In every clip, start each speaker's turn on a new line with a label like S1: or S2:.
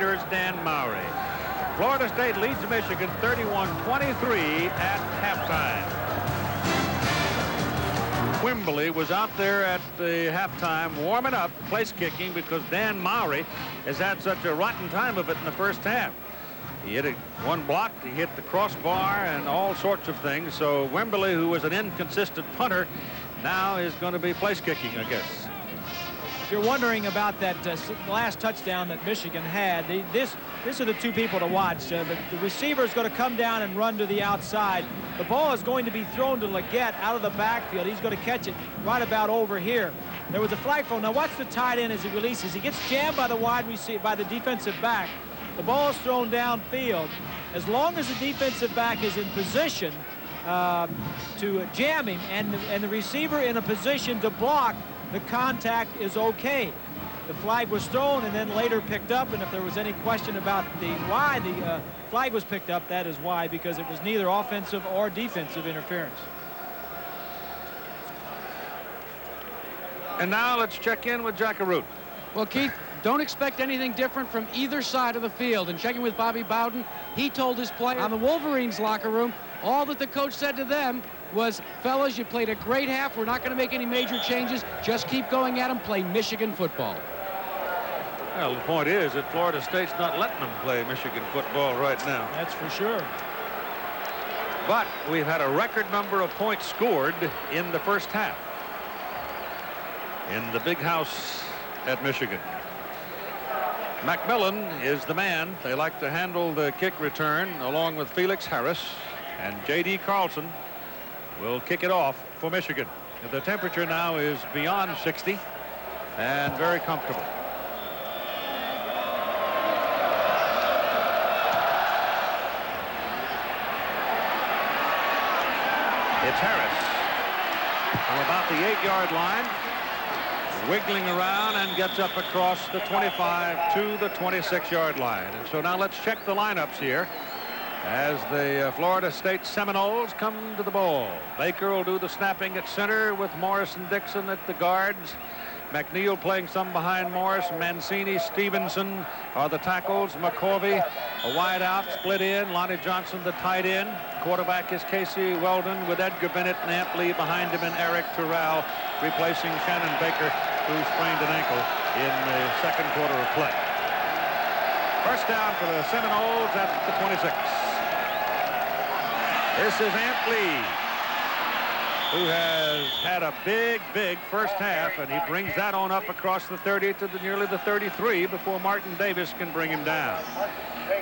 S1: Here's Dan Mowry. Florida State leads Michigan 31-23 at halftime. Wimberly was out there at the halftime warming up, place kicking, because Dan Mowry has had such a rotten time of it in the first half. He hit one block, he hit the crossbar, and all sorts of things. So Wimberly, who was an inconsistent punter, now is going to be place kicking, I guess.
S2: If you're wondering about that last touchdown that Michigan had, this are the two people to watch. The receiver is going to come down and run to the outside. The ball is going to be thrown to Leggett out of the backfield. He's going to catch it right about over here. There was a flag thrown. Now watch the tight end as he releases. He gets jammed by the wide receiver, by the defensive back. The ball is thrown downfield. As long as the defensive back is in position to jam him and the receiver in a position to block, the contact is okay. The flag was thrown and then later picked up, and if there was any question about why the flag was picked up, that is why, because it was neither offensive or defensive interference.
S1: And now let's check in with Jackaroot.
S3: Well, Keith, don't expect anything different from either side of the field. And checking with Bobby Bowden, he told his players on the Wolverines locker room, all that the coach said to them was, fellas, you played a great half. We're not going to make any major changes. Just keep going at them. Play Michigan football.
S1: Well, the point is that Florida State's not letting them play Michigan football right now.
S2: That's for sure.
S1: But we've had a record number of points scored in the first half in the big house at Michigan. McMillan is the man. They like to handle the kick return along with Felix Harris, and J.D. Carlson will kick it off for Michigan. The temperature now is beyond 60 and very comfortable. It's Harris from about the 8-yard line, wiggling around and gets up across the 25 to the 26-yard line. And so now let's check the lineups here as the Florida State Seminoles come to the ball. Baker will do the snapping at center with Morris and Dixon at the guards. McNeil playing some behind Morris. Mancini, Stevenson are the tackles. McCorvey, a wide out, split in. Lonnie Johnson, the tight end. Quarterback is Casey Weldon with Edgar Bennett and Amp Lee behind him, and Eric Terrell replacing Shannon Baker, who sprained an ankle in the second quarter of play. First down for the Seminoles at the 26. This is Amp Lee, who has had a big first half, and he brings that on up across the 30 to nearly the 33 before Martin Davis can bring him down.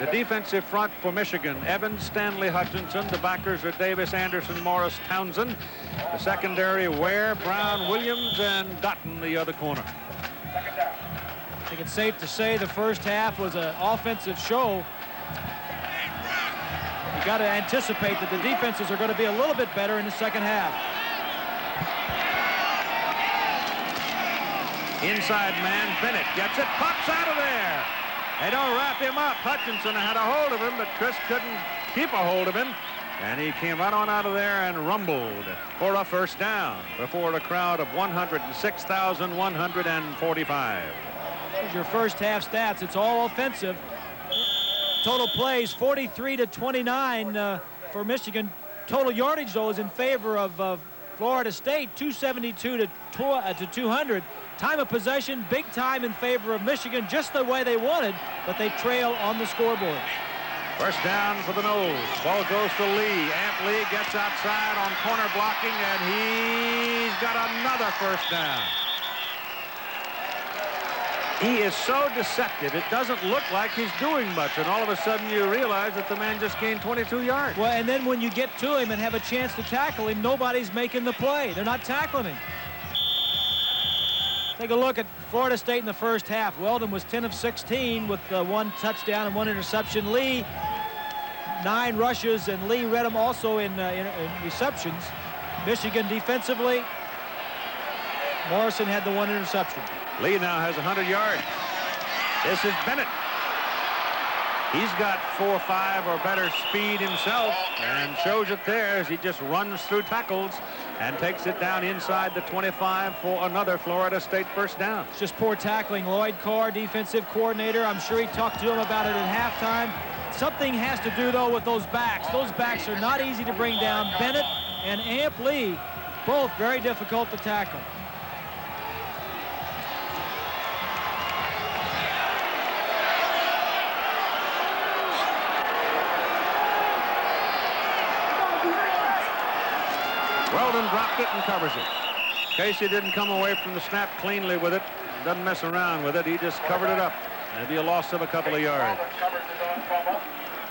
S1: The defensive front for Michigan: Evans, Stanley, Hutchinson. The backers are Davis, Anderson, Morris, Townsend. The secondary: Ware, Brown, Williams, and Dutton, the other corner.
S2: I think it's safe to say the first half was an offensive show. You got to anticipate that the defenses are going to be a little bit better in the second half.
S1: Inside man, Bennett gets it, pops out of there. They don't wrap him up. Hutchinson had a hold of him, but Chris couldn't keep a hold of him. And he came right on out of there and rumbled for a first down before a crowd of 106,145.
S2: Here's your first half stats. It's all offensive. Total plays 43 to 29 for Michigan. Total yardage, though, is in favor of Florida State, 272 to 200. Time of possession, big time in favor of Michigan, just the way they wanted, but they trail on the scoreboard.
S1: First down for the Noles. Ball goes to Lee. Amp Lee gets outside on corner blocking, and he's got another first down. He is so deceptive, it doesn't look like he's doing much, and all of a sudden you realize that the man just gained 22 yards.
S2: Well, and then when you get to him and have a chance to tackle him, nobody's making the play. They're not tackling him. Take a look at Florida State in the first half. Weldon was 10 of 16 with one touchdown and one interception. Lee, 9 rushes, and Lee read them also in receptions. Michigan defensively, Morrison had the one interception.
S1: Lee now has 100 yards. This is Bennett. He's got 4.5 or better speed himself and shows it there as he just runs through tackles and takes it down inside the 25 for another Florida State first down.
S2: It's just poor tackling. Lloyd Carr, defensive coordinator. I'm sure he talked to him about it at halftime. Something has to do, though, with those backs. Those backs are not easy to bring down. Bennett and Amp Lee, both very difficult to tackle.
S1: Weldon dropped it and covers it. Casey didn't come away from the snap cleanly with it. Doesn't mess around with it. He just covered it up. It'll be a loss of a couple of yards.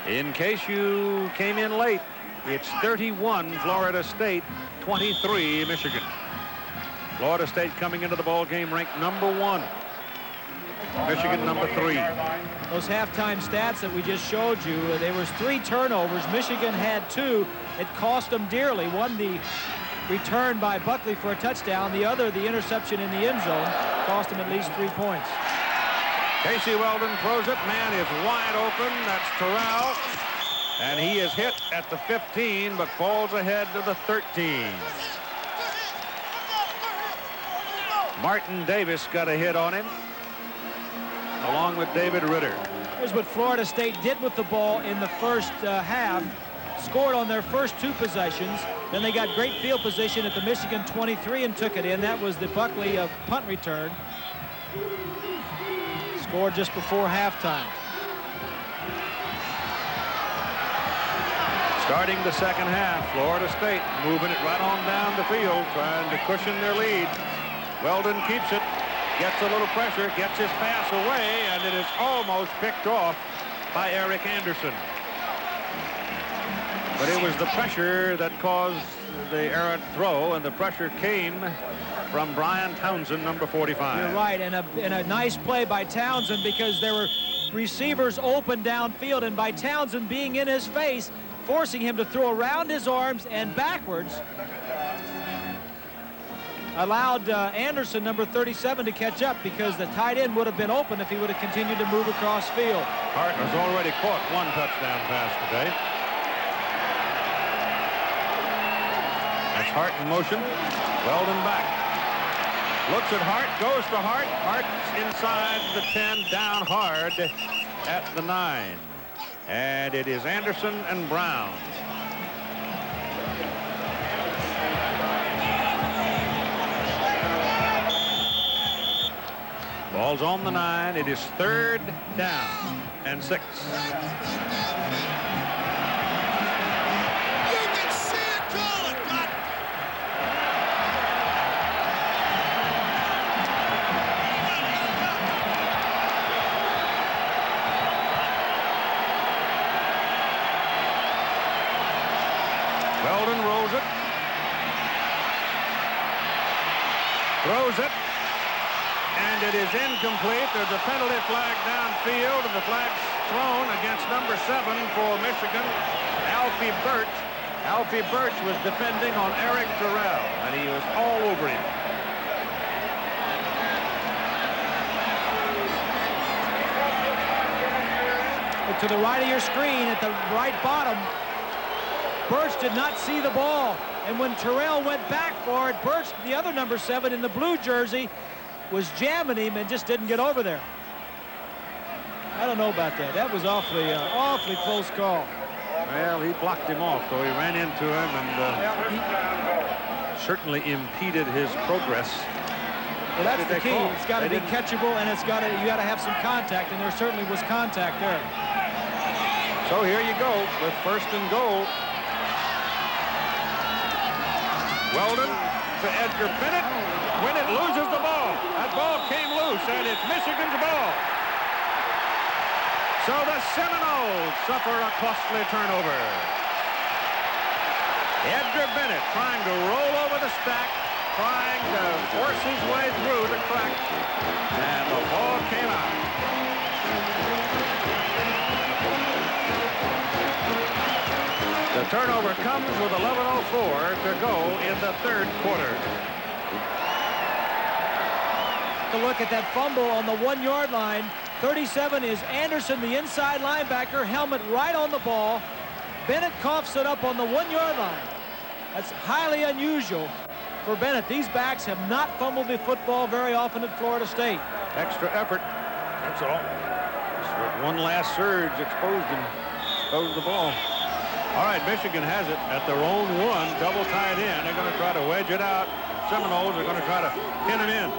S1: In case you came in late, it's 31 Florida State, 23 Michigan. Florida State coming into the ball game ranked #1. Michigan #3.
S2: Those halftime stats that we just showed you, there was 3 turnovers. Michigan had 2. It cost them dearly. One, the return by Buckley for a touchdown. The other, the interception in the end zone, cost him at least 3 points.
S1: Casey Weldon throws it. Man is wide open. That's Terrell. And he is hit at the 15, but falls ahead to the 13. Martin Davis got a hit on him, along with David Ritter.
S2: Here's what Florida State did with the ball in the first half. Scored on their first 2 possessions. Then they got great field position at the Michigan 23 and took it in. That was the Buckley punt return. Scored just before halftime.
S1: Starting the second half, Florida State moving it right on down the field, trying to cushion their lead. Weldon keeps it, gets a little pressure, gets his pass away, and it is almost picked off by Eric Anderson. But it was the pressure that caused the errant throw, and the pressure came from Brian Townsend, number 45.
S2: You're right, and a nice play by Townsend, because there were receivers open downfield, and by Townsend being in his face, forcing him to throw around his arms and backwards, allowed Anderson, number 37, to catch up, because the tight end would have been open if he would have continued to move across field.
S1: Hart has already caught 1 touchdown pass today. That's Hart in motion. Weldon back. Looks at Hart, goes to Hart. Hart's inside the 10, down hard at the 9. And it is Anderson and Brown. Ball's on the 9. It is 3rd down and 6. Weldon rolls it. Throws it. And it is incomplete. There's a penalty flag downfield, and the flag's thrown against number 7 for Michigan, Alfie Birch. Alfie Birch was defending on Eric Terrell, and he was all over him.
S2: But to the right of your screen, at the right bottom, Birch did not see the ball. And when Terrell went back for it, Birch, the other number 7 in the blue jersey, was jamming him and just didn't get over there. I don't know about that. That was awfully close call.
S1: Well, he blocked him off, though. He ran into him and certainly impeded his progress.
S2: Well, that's the key. It's got to be catchable, and you got to have some contact, and there certainly was contact there.
S1: So here you go with 1st and goal. Weldon to Edgar Bennett. Bennett loses the ball. That ball came loose, and it's Michigan's ball. So the Seminoles suffer a costly turnover. Edgar Bennett trying to roll over the stack, trying to force his way through the crack, and the ball came out. The turnover comes with 11:04 to go in the 3rd quarter.
S2: To look at that fumble on the 1-yard line. 37 is Anderson, the inside linebacker, helmet right on the ball. Bennett coughs it up on the 1-yard line. That's highly unusual for Bennett. These backs have not fumbled the football very often at Florida State.
S1: Extra effort, that's all. Just one last surge exposed the ball. All right, Michigan has it at their own 1, double tied in. They're going to try to wedge it out. Seminoles are going to try to pin him in.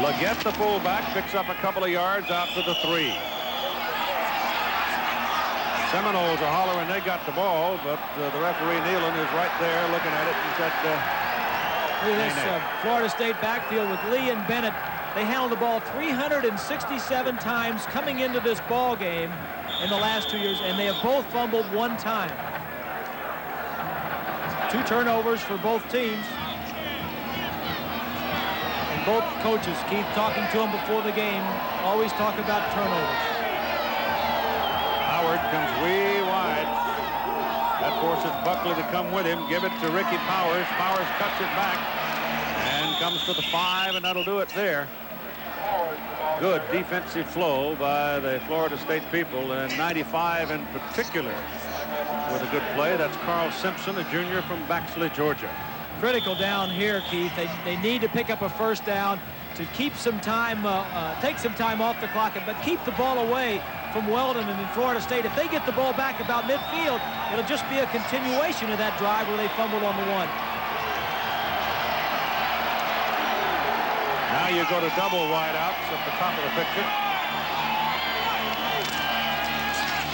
S1: Leggett, the fullback, picks up a couple of yards out to the 3. Seminoles are hollering they got the ball, but the referee Nealon is right there looking at it and said,
S2: look at this Florida State backfield with Lee and Bennett. They handled the ball 367 times coming into this ball game in the last 2 years, and they have both fumbled 1 time. 2 turnovers for both teams. And both coaches, Keith, talking to them before the game, always talk about turnovers.
S1: Howard comes way wide. That forces Buckley to come with him. Give it to Ricky Powers. Powers cuts it back and comes to the 5, and that'll do it there. Good defensive flow by the Florida State people, and 95 in particular with a good play. That's Carl Simpson, a junior from Baxley, Georgia.
S2: Critical down here, Keith. They need to pick up a first down to keep some time, take some time off the clock, but keep the ball away from Weldon and in Florida State. If they get the ball back about midfield, it'll just be a continuation of that drive where they fumbled on the 1.
S1: Now you go to double wideouts at the top of the picture.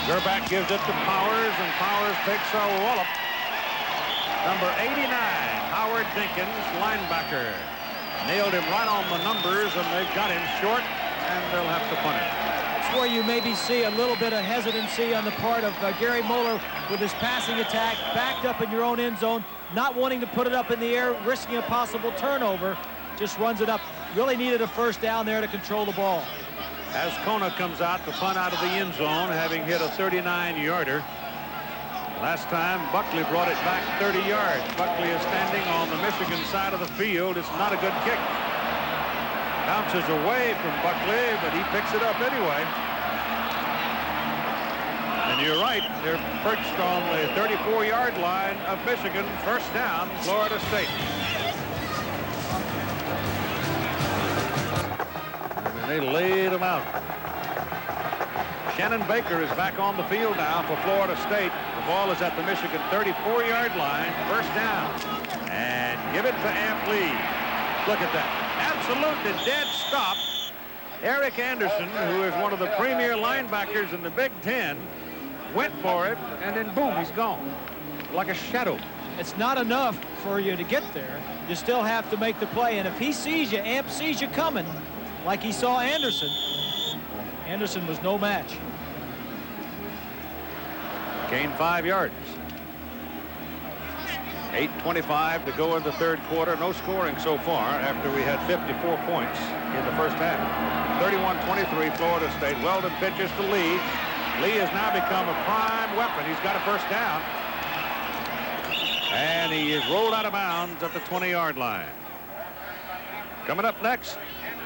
S1: Gerback gives it to Powers, and Powers takes a wallop. Number 89, Howard Dinkins, linebacker. Nailed him right on the numbers, and they got him short, and they'll have to punt it.
S2: That's where you maybe see a little bit of hesitancy on the part of Gary Moeller with his passing attack, backed up in your own end zone, not wanting to put it up in the air, risking a possible turnover. Just runs it up. Really needed a first down there to control the ball.
S1: As Kona comes out to punt out of the end zone, having hit a 39-yarder. Last time, Buckley brought it back 30 yards. Buckley is standing on the Michigan side of the field. It's not a good kick. Bounces away from Buckley, but he picks it up anyway. And you're right, they're perched on the 34-yard line of Michigan. First down, Florida State. They laid them out. Shannon Baker is back on the field now for Florida State. The ball is at the Michigan 34-yard line. First down. And give it to Amp Lee. Look at that. Absolutely dead stop. Eric Anderson, who is one of the premier linebackers in the Big Ten, went for it, and then boom, he's gone. Like a shadow.
S2: It's not enough for you to get there. You still have to make the play. And if he sees you, Amp sees you coming, like he saw Anderson, Anderson was no match.
S1: Gained 5 yards. 8:25 to go in the third quarter. No scoring so far after we had 54 points in the first half. 31-23 Florida State. Weldon pitches to Lee. Lee has now become a prime weapon. He's got a first down. And he is rolled out of bounds at the 20-yard line. Coming up next,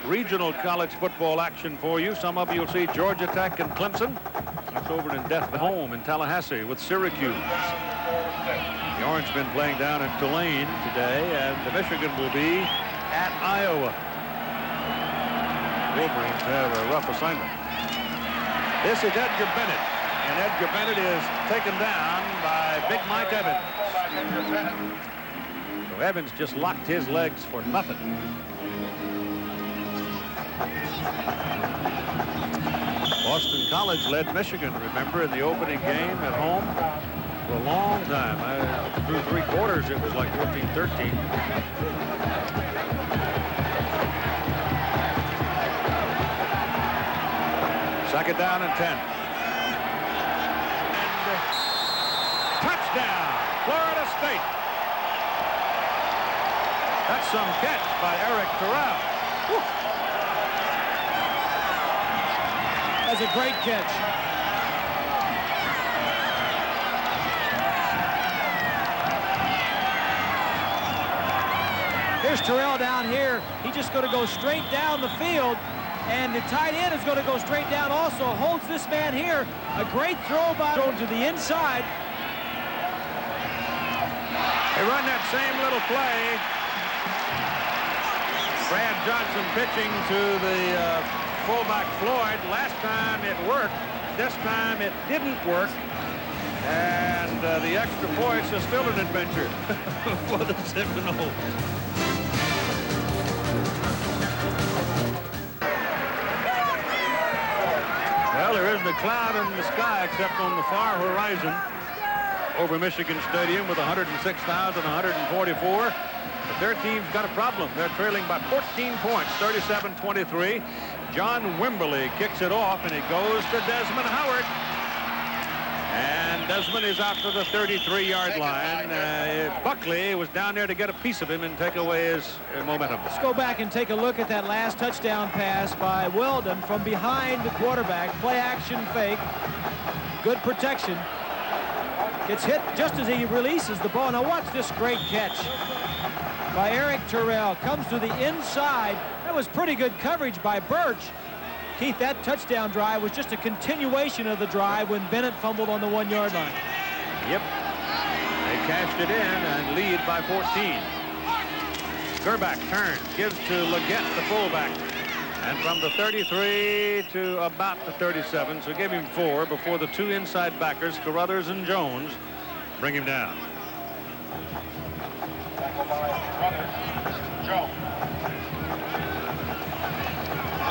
S1: regional college football action for you. Some of you will see Georgia Tech and Clemson. It's over in Death Home in Tallahassee with Syracuse. The Orangemen playing down in Tulane today, and the Michigan will be at Iowa. Wolverines have a rough assignment. This is Edgar Bennett, and Edgar Bennett is taken down by Big Mike Evans. So Evans just locked his legs for nothing. Boston College led Michigan, remember, in the opening game at home for a long time. Through 3 quarters, it was like 14-13. Second down and 10. And touchdown, Florida State. That's some catch by Eric Terrell. Whew.
S2: That's a great catch. Here's Terrell down here. He's just going to go straight down the field, and the tight end is going to go straight down also. Holds this man here. A great throw by to the inside.
S1: run that same little play. Brad Johnson pitching to the fullback Floyd. Last time it worked. This time it didn't work. And the extra points are still an adventure for the Seminoles. Well, there isn't a cloud in the sky except on the far horizon over Michigan Stadium with 106,144. But their team's got a problem. They're trailing by 14 points, 37-23. John Wimberly kicks it off, and it goes to Desmond Howard. And Desmond is out to the 33-yard line. Buckley was down there to get a piece of him and take away his momentum.
S2: Let's go back and take a look at that last touchdown pass by Weldon from behind the quarterback. Play action fake. Good protection. Gets hit just as he releases the ball. Now watch this great catch by Eric Terrell. Comes to the inside. That was pretty good coverage by Birch. Keith, that touchdown drive was just a continuation of the drive when Bennett fumbled on the 1-yard line.
S1: Yep. They cashed it in and lead by 14. Gerback turns, gives to Leggett, the fullback. And from the 33 to about the 37, so give him 4 before the 2 inside backers, Carruthers and Jones, bring him down.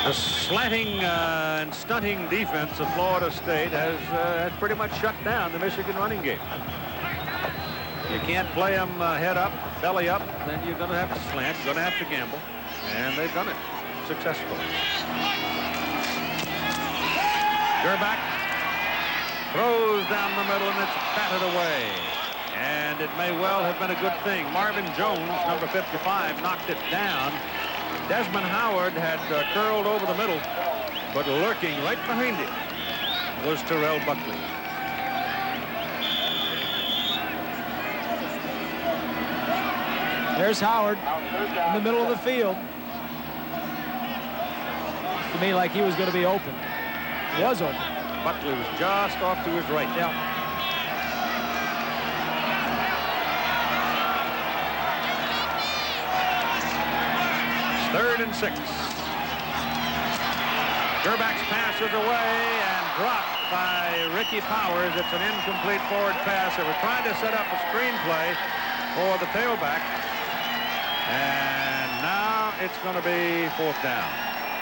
S1: The slanting and stunting defense of Florida State has pretty much shut down the Michigan running game. You can't play them head up, belly up, then you're going to have to slant, you're going to have to gamble, and they've done it successfully. Gerback throws down the middle, and it's batted away. And it may well have been a good thing. Marvin Jones, number 55, knocked it down. Desmond Howard had curled over the middle, but lurking right behind him was Terrell Buckley.
S2: There's Howard in the middle of the field. To me, like he was going to be open. He was open.
S1: Buckley was just off to his right.
S2: Yeah.
S1: Third and 6. Gerback's pass is away and dropped by Ricky Powers. It's an incomplete forward pass. They were trying to set up a screenplay for the tailback. And now it's going to be 4th down.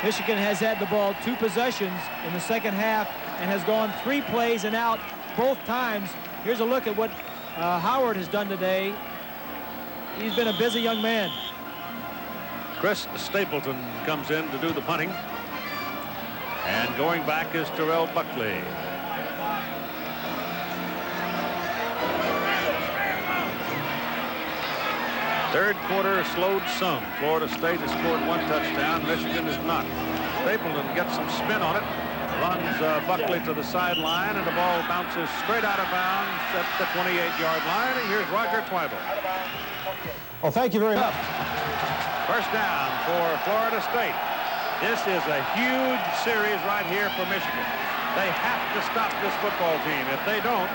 S2: Michigan has had the ball 2 possessions in the second half and has gone 3 plays and out both times. Here's a look at what Howard has done today. He's been a busy young man.
S1: Chris Stapleton comes in to do the punting. And going back is Terrell Buckley. Third quarter slowed some. Florida State has scored 1 touchdown. Michigan has not. Stapleton gets some spin on it. Runs Buckley to the sideline, and the ball bounces straight out of bounds at the 28-yard line. And here's Roger Twyble.
S4: Well, thank you very much.
S1: First down for Florida State. This is a huge series right here for Michigan. They have to stop this football team. If they don't,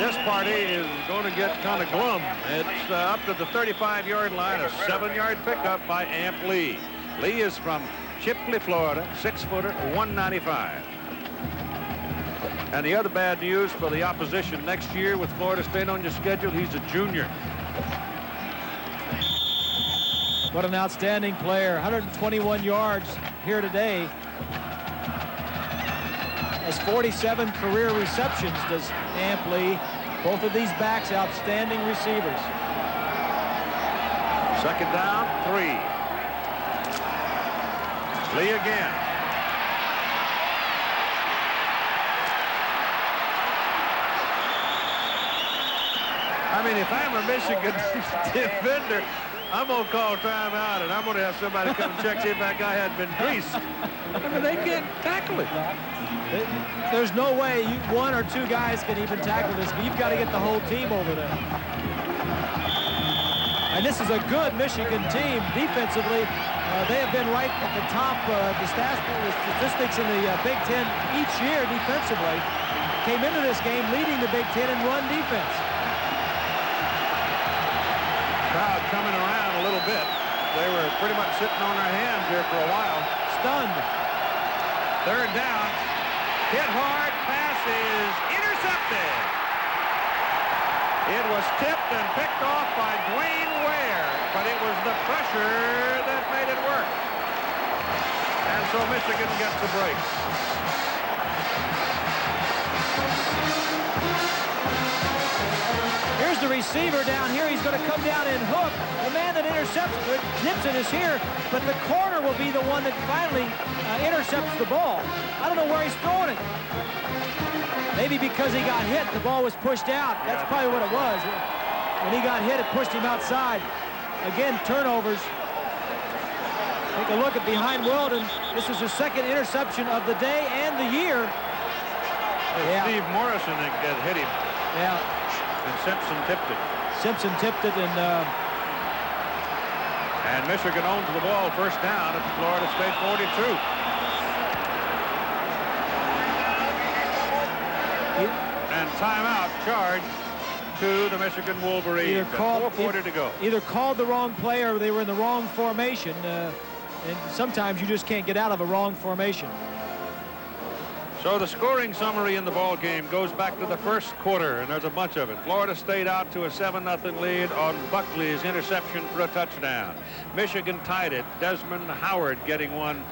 S1: this party is going to get kind of glum. It's up to the 35-yard line, a 7-yard pickup by Amp Lee. Lee is from Chipley, Florida, 6-footer, 195. And the other bad news for the opposition, next year with Florida State on your schedule, he's a junior.
S2: What an outstanding player. 121 yards here today. Has 47 career receptions, does Amp Lee. Both of these backs, outstanding receivers.
S1: Second down, 3. Lee again. I mean, if I'm a Michigan defender, I'm going to call timeout, and I'm going to have somebody come and check, see if that guy had been greased. I mean, they can't tackle it.
S2: There's no way 1 or 2 guys can even tackle this, but you've got to get the whole team over there. And this is a good Michigan team defensively. They have been right at the top the statistics in the Big Ten each year defensively. Came into this game leading the Big Ten in run defense.
S1: coming around a little bit. They were pretty much sitting on their hands here for a while.
S2: Stunned.
S1: Third down. Hit hard. Pass is intercepted. It was tipped and picked off by Dwayne Ware, but it was the pressure that made it work. And so Michigan gets a break.
S2: Here's the receiver down here. He's going to come down and hook. The man that intercepts it, nips it, is here, but the corner will be the one that finally intercepts the ball. I don't know where he's throwing it. Maybe because he got hit, the ball was pushed out. That's probably what it was. When he got hit, it pushed him outside. Again, turnovers. Take a look at behind Weldon. This is his second interception of the day and the year.
S1: Steve Morrison had hit him.
S2: Yeah.
S1: And Simpson tipped it.
S2: Simpson tipped it, and
S1: Michigan owns the ball first down at the Florida State 42. And timeout charge to the Michigan Wolverines. 4:40 to go.
S2: Either called the wrong play or they were in the wrong formation. And sometimes you just can't get out of a wrong formation.
S1: So the scoring summary in the ball game goes back to the first quarter, and there's a bunch of it. Florida State out to a 7-0 lead on Buckley's interception for a touchdown. Michigan tied it. Desmond Howard getting one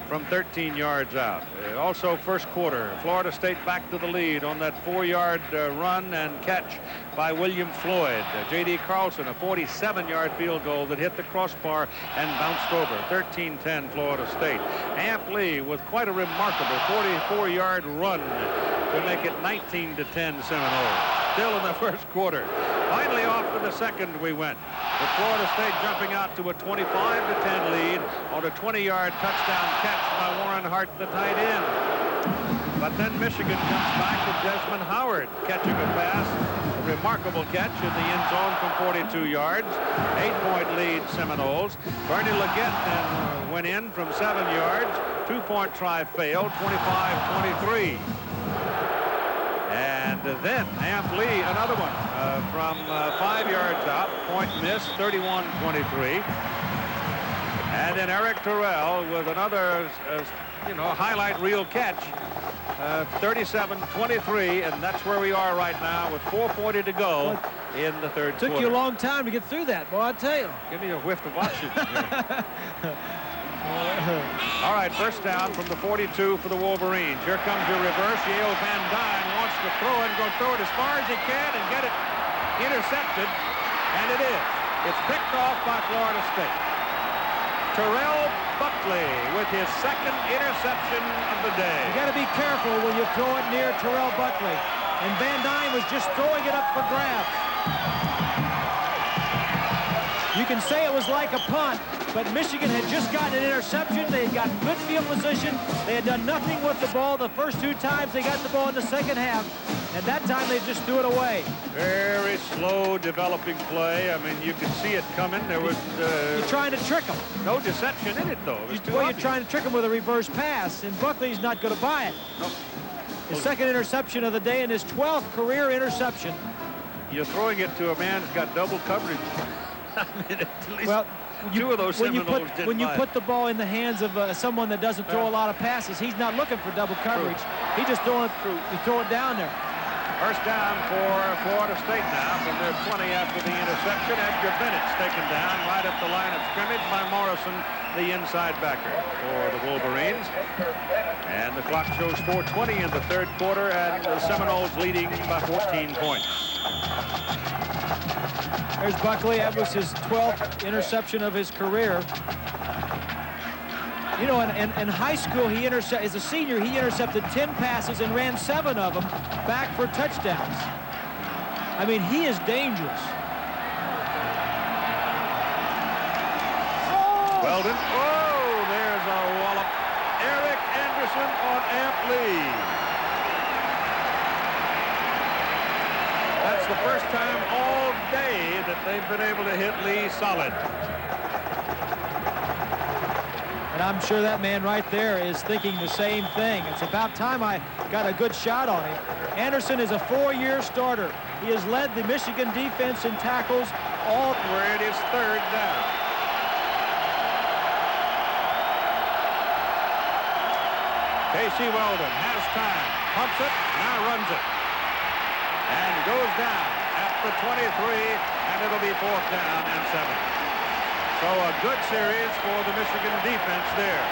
S1: from 13 yards out. Also first quarter, Florida State back to the lead on that 4-yard run and catch by William Floyd. J.D. Carlson, a 47-yard field goal that hit the crossbar and bounced over. 13-10 Florida State. Amp Lee with quite a remarkable 44-yard run to make it 19-10 Seminoles. Still in the first quarter. Finally off to the second we went. With Florida State jumping out to a 25-10 lead on a 20-yard touchdown catch by Warren Hart, the tight end. But then Michigan comes back with Desmond Howard catching a pass. A remarkable catch in the end zone from 42 yards. 8-point lead Seminoles. Bernie Leggett then went in from 7 yards. 2-point try failed, 25-23. And then Amp Lee, another one from 5 yards out, point miss, 31-23. And then Eric Terrell with another, highlight reel catch, 37-23, and that's where we are right now with 4:40 to go in the third quarter.
S2: Took you a long time to get through that, boy, I tell you.
S1: Give me a whiff to watch it. All right, first down from the 42 for the Wolverines. Here comes your reverse. Yale Van Dyne wants to throw it and go throw it as far as he can and get it intercepted, and it is. It's picked off by Florida State. Terrell Buckley with his second interception of the day.
S2: You got to be careful when you throw it near Terrell Buckley. And Van Dyne was just throwing it up for grabs. You can say it was like a punt, but Michigan had just gotten an interception. They had gotten good field position. They had done nothing with the ball the first 2 times they got the ball in the second half. And that time they just threw it away.
S1: Very slow developing play. I mean, you could see it coming. There was
S2: You're trying to trick them.
S1: No deception in it, though. It was too
S2: you're
S1: obvious.
S2: trying to trick them with a reverse pass, and Buckley's not going to buy it.
S1: Nope.
S2: His second interception of the day and his 12th career interception.
S1: You're throwing it to a man who's got double coverage. I mean, at least two of those Seminoles didn't
S2: when you
S1: buy it.
S2: put the ball in the hands of someone that doesn't throw a lot of passes, he's not looking for double coverage. He just throw it down there.
S1: First down for Florida State now from their 20 after the interception. Edgar Bennett's taken down right at the line of scrimmage by Morrison, the inside backer for the Wolverines. And the clock shows 4:20 in the third quarter, and the Seminoles leading by 14 points.
S2: There's Buckley. That was his 12th interception of his career. You know, in high school, as a senior, he intercepted 10 passes and ran 7 of them back for touchdowns. I mean, he is dangerous. Oh!
S1: Weldon. Oh, there's a wallop. Eric Anderson on Amp Lee. That's the first time all day that they've been able to hit Lee solid.
S2: And I'm sure that man right there is thinking the same thing. It's about time I got a good shot on him. Anderson is a 4-year starter. He has led the Michigan defense in tackles all
S1: where it is third down. Casey Weldon has time, pumps it, now runs it, and goes down at the 23, and it'll be 4th down and 7. So a good series for the Michigan defense there.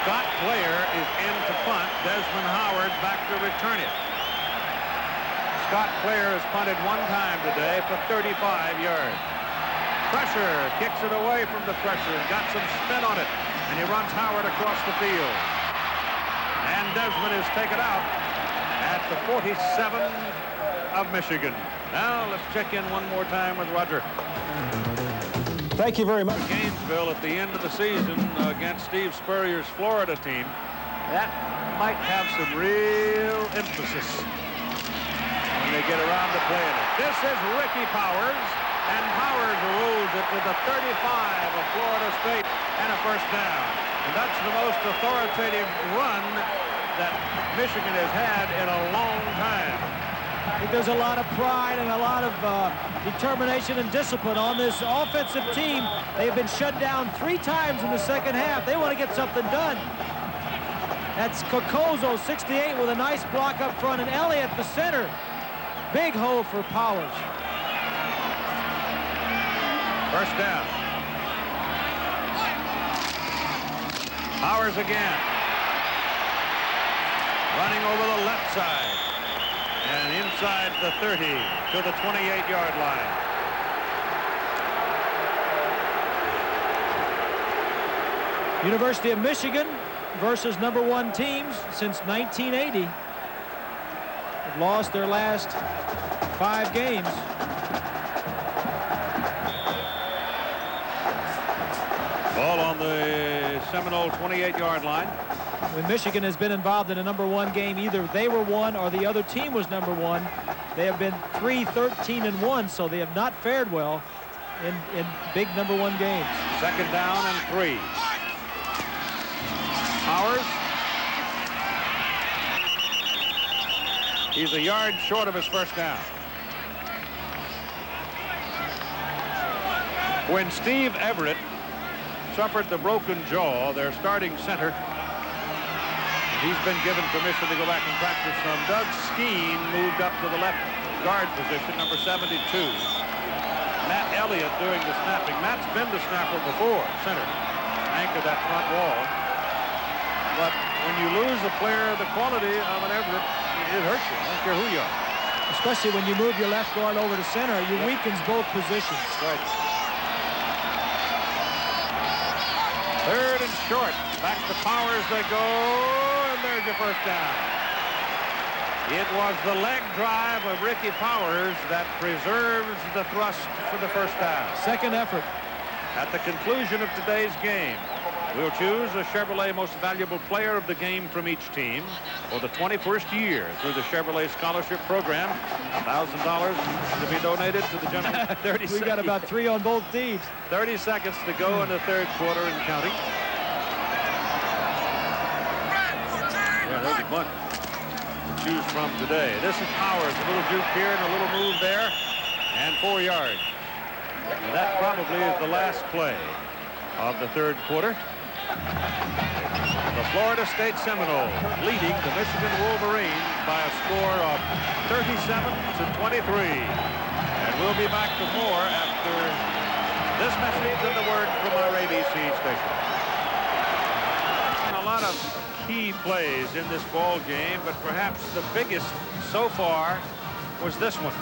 S1: Scott Blair is in to punt. Desmond Howard back to return it. Scott Blair has punted one time today for 35 yards. Pressure, kicks it away from the pressure and got some spin on it. And he runs Howard across the field. And Desmond is taken out at the 47 of Michigan. Now let's check in one more time with Roger.
S4: Thank you very much.
S1: Gainesville at the end of the season against Steve Spurrier's Florida team. That might have some real emphasis when they get around to playing it. This is Ricky Powers, and Powers rolls it to the 35 of Florida State and a first down. And that's the most authoritative run that Michigan has had in a long time.
S2: I think there's a lot of pride and a lot of determination and discipline on this offensive team. They've been shut down 3 times in the second half. They want to get something done. That's Kokozo, 68, with a nice block up front, and Elliott, the center. Big hole for Powers.
S1: First down. Powers again. Running over the left side. And inside the 30 to the 28-yard line.
S2: University of Michigan versus #1 teams since 1980. They've lost their last 5 games.
S1: Ball on the Seminole 28-yard line.
S2: When Michigan has been involved in a #1 game, either they were 1 or the other team was #1. They have been 3-13-1, so they have not fared well in big #1 games.
S1: Second down and 3. Powers. He's a yard short of his first down. When Steve Everett suffered the broken jaw, their starting center, he's been given permission to go back and practice some. Doug Skeen moved up to the left guard position, number 72. Matt Elliott doing the snapping. Matt's been the snapper before, center, anchored that front wall. But when you lose a player the quality of an Everett, it hurts you. I don't care who you are.
S2: Especially when you move your left guard over to center, you weakens both positions.
S1: Right. Third and short. Back to Powers they go. There's your first down. It was the leg drive of Ricky Powers that preserves the thrust for the first down.
S2: Second effort.
S1: At the conclusion of today's game, we'll choose a Chevrolet Most Valuable Player of the Game from each team for the 21st year through the Chevrolet Scholarship Program. $1,000 to be donated to the general.
S2: We got about 3 on both teams.
S1: 30 seconds to go in the third quarter and counting. Yeah, there's a bunch to choose from today. This is Powers, a little juke here and a little move there, and 4 yards. And that probably is the last play of the third quarter. The Florida State Seminoles leading the Michigan Wolverines by a score of 37-23. And we'll be back with more after this message and the word from our ABC station. A lot of key plays in this ball game, but perhaps the biggest so far was this one.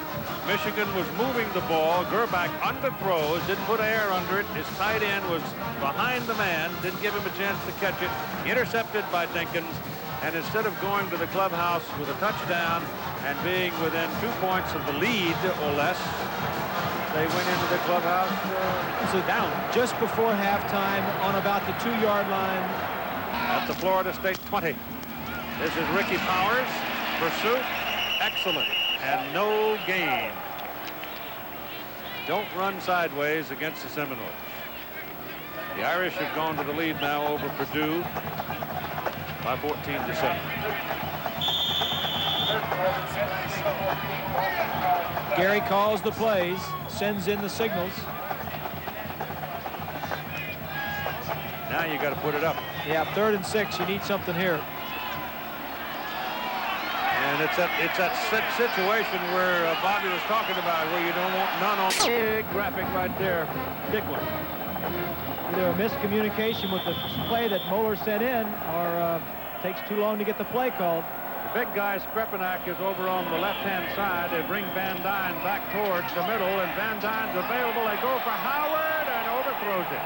S1: Michigan was moving the ball. Gerback underthrows, didn't put air under it. His tight end was behind the man, didn't give him a chance to catch it. Intercepted by Dinkins, and instead of going to the clubhouse with a touchdown and being within 2 points of the lead or less, they went into the clubhouse
S2: down just before halftime on about the 2-yard line.
S1: At the Florida State 20. This is Ricky Powers. Pursuit, excellent. And no gain. Don't run sideways against the Seminoles. The Irish have gone to the lead now over Purdue. by 14-7.
S2: Gary calls the plays, sends in the signals.
S1: Now you got to put it up.
S2: Yeah, 3rd and 6. You need something here.
S1: And it's that situation where Bobby was talking about, where you don't want none on. Big graphic right there. Big one.
S2: Either a miscommunication with the play that Moeller sent in, or takes too long to get the play called.
S1: The big guy, Skrepenak, is over on the left-hand side. They bring Van Dyne back towards the middle, and Van Dyne's available. They go for Howard and overthrows it.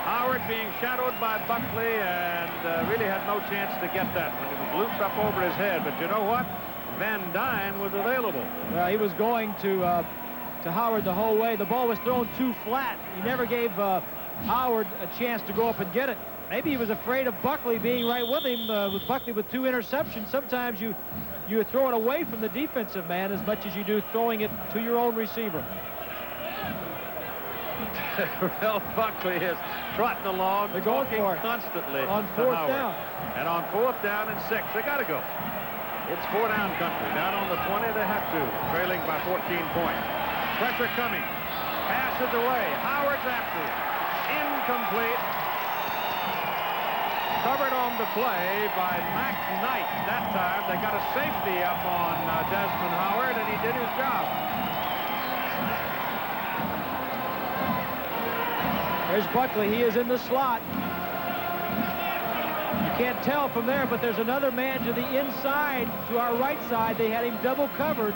S1: Howard being shadowed by Buckley and really had no chance to get that one. It was looped up over his head, but you know what? Van Dyne was available.
S2: He was going to Howard the whole way. The ball was thrown too flat. He never gave Howard a chance to go up and get it. Maybe he was afraid of Buckley being right with him. With Buckley with 2 interceptions, sometimes you throw it away from the defensive man as much as you do throwing it to your own receiver.
S1: Well, Buckley is trotting along,
S2: they're going for it
S1: constantly
S2: on 4th down.
S1: And on 4th down and 6, they got to go. It's 4-down country. Down on the 20, they have to, trailing by 14 points. Pressure coming. Passes away. Howard's after it. Incomplete. Covered on the play by Mac Knight. That time they got a safety up on Desmond Howard, and he did his job.
S2: There's Buckley. He is in the slot. You can't tell from there, but there's another man to the inside, to our right side. They had him double covered.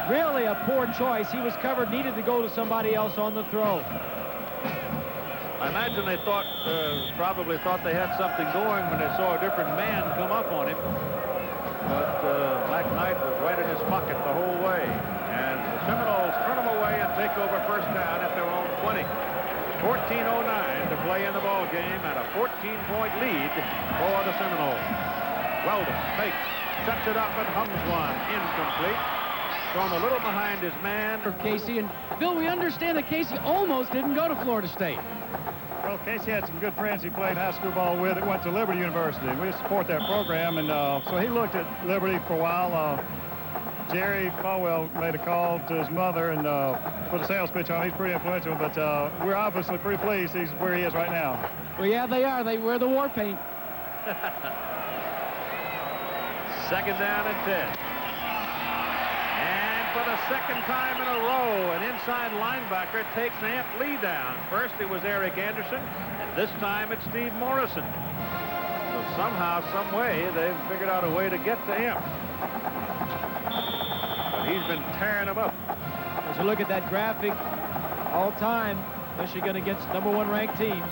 S2: Really a poor choice. He was covered, needed to go to somebody else on the throw.
S1: I imagine they probably thought they had something going when they saw a different man come up on him. But Mac Knight was right in his pocket the whole way. And the Seminoles turn them away and take over 1st down at their own 20. 14:09 to play in the ball game, and a 14-point lead for the Seminoles. Weldon fakes, sets it up, and hums one. Incomplete. Thrown a little behind his man.
S3: For Casey. And Bill, we understand that Casey almost didn't go to Florida State.
S5: Well, Casey had some good friends he played high school ball with that went to Liberty University. We support that program, and so he looked at Liberty for a while. Jerry Falwell made a call to his mother and put a sales pitch on. He's pretty influential, but we're obviously pretty pleased he's where he is right now.
S3: Well, yeah, they are. They wear the war paint.
S1: 2nd down and 10. And for the 2nd time in a row, an inside linebacker takes Amp Lee down. First it was Eric Anderson, and this time it's Steve Morrison. So somehow, some way, they've figured out a way to get to Amp. He's been tearing them up.
S2: As we look at that graphic, all time, Michigan against #1 ranked teams.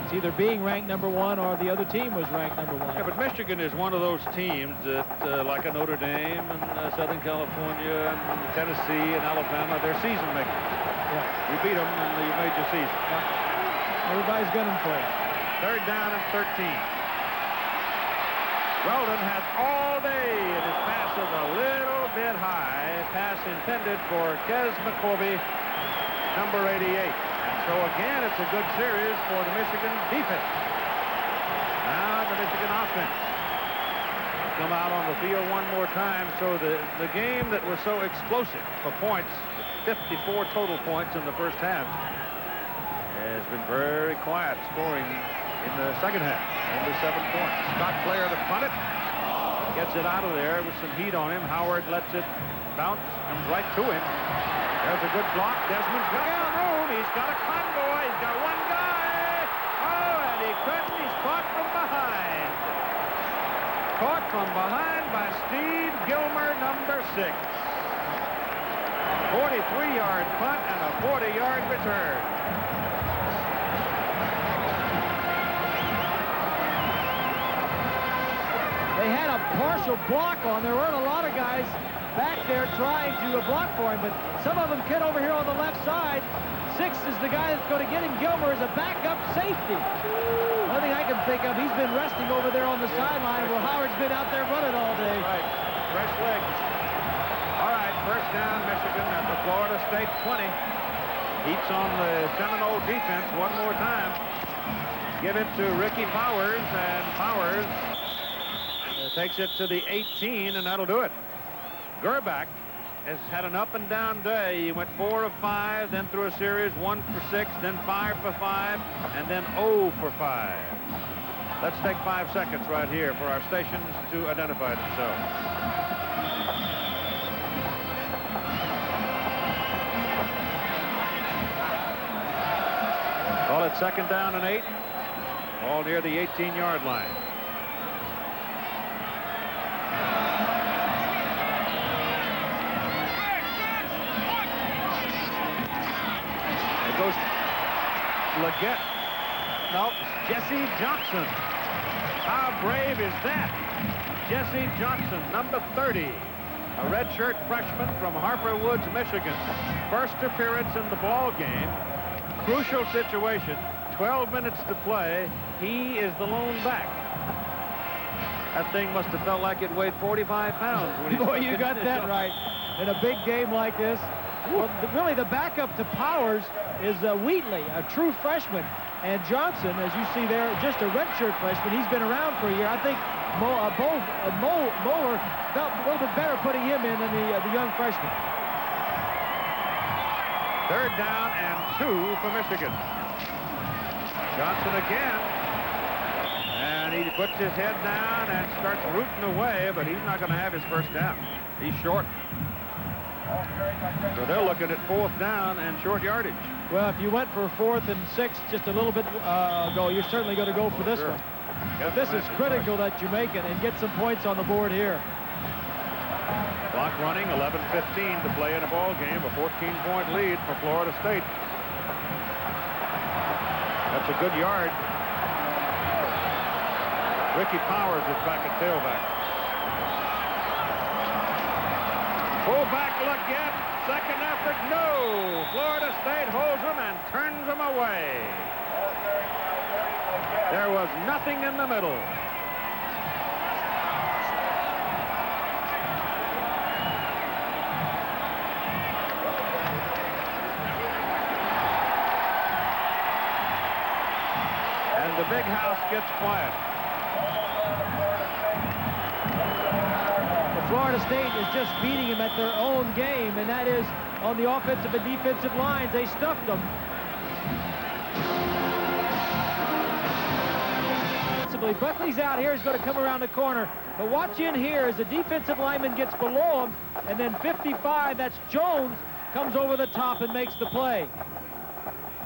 S2: It's either being ranked #1 or the other team was ranked #1.
S1: Yeah, but Michigan is one of those teams that, like a Notre Dame and Southern California and Tennessee and Alabama, they're season makers.
S2: Yeah.
S1: You beat them in the major season.
S2: Yeah. Everybody's gunning for it.
S1: 3rd down and 13. Weldon has all day, and his pass is a little bit high. Pass intended for Kes McCorvey, number 88. And so again, it's a good series for the Michigan defense. Now the Michigan offense come out on the field one more time. So the game that was so explosive for points, 54 total points in the 1st half, has been very quiet scoring in the 2nd half. Only 7 points. Scott Blair to punt it. Gets it out of there with some heat on him. Howard lets it bounce. Comes right to him. There's a good block. Desmond's got room. He's got a convoy. He's got one guy. Oh, and he couldn't. He's caught from behind. Caught from behind by Steve Gilmer, number 6. 43-yard punt and a 40-yard return.
S2: They had a partial block on. There weren't a lot of guys back there trying to block for him, but some of them get over here on the left side. 6 is the guy that's going to get him. Gilmer is a backup safety. Nothing I can think of. He's been resting over there on the sideline where Howard's been out there running all day.
S1: Right. Fresh legs. All right, 1st down, Michigan at the Florida State 20. Heats on the Seminole defense one more time. give it to Ricky Powers, and Powers takes it to the 18, and that'll do it. Gerbach has had an up and down day. He went 4 of 5, then threw a series 1 for 6, then 5 for 5, and then 0 for 5. Let's take 5 seconds right here for our stations to identify themselves. Call it 2nd down and 8. All near the 18-yard line. It goes Leggett. No, Jesse Johnson. How brave is that? Jesse Johnson, number 30. A redshirt freshman from Harper Woods, Michigan. First appearance in the ball game. Crucial situation. 12 minutes to play. He is the lone back. That thing must have felt like it weighed 45 pounds. When
S2: Boy, you got that right. In a big game like this. Well, really, the backup to Powers is Wheatley, a true freshman. And Johnson, as you see there, just a redshirt freshman. He's been around for a year. I think Moeller felt a little bit better putting him in than the young freshman.
S1: 3rd down and 2 for Michigan. Johnson again. And he puts his head down and starts rooting away, but he's not going to have his first down. He's short. So they're looking at 4th down and short yardage.
S2: Well, if you went for 4th and 6 just a little bit ago, you're certainly going to go for this one. But this is critical that you make it and get some points on the board here.
S1: Clock running, 11:15 to play in a ball game. A 14-point lead for Florida State. That's a good yard. Ricky Powers is back at tailback. Fullback Leggett, second effort, no. Florida State holds him and turns him away. There was nothing in the middle. And the big house gets quiet.
S2: Florida State is just beating him at their own game, and that is on the offensive and defensive lines. They stuffed them. Buckley's out here. He's going to come around the corner. But watch in here as the defensive lineman gets below him, and then 55, that's Jones, comes over the top and makes the play.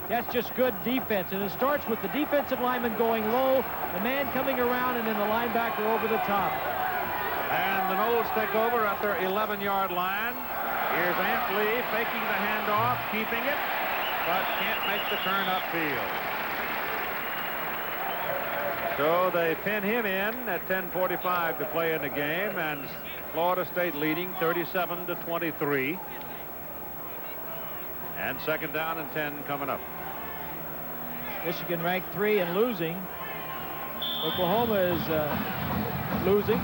S2: That's just good defense, and it starts with the defensive lineman going low, the man coming around, and then the linebacker over the top.
S1: And the Noles take over at their 11-yard line. Here's Ant Lee faking the handoff, keeping it, but can't make the turn upfield. So they pin him in at 10:45 to play in the game, and Florida State leading 37-23. And 2nd down and 10 coming up.
S2: Michigan ranked 3 and losing. Oklahoma is losing.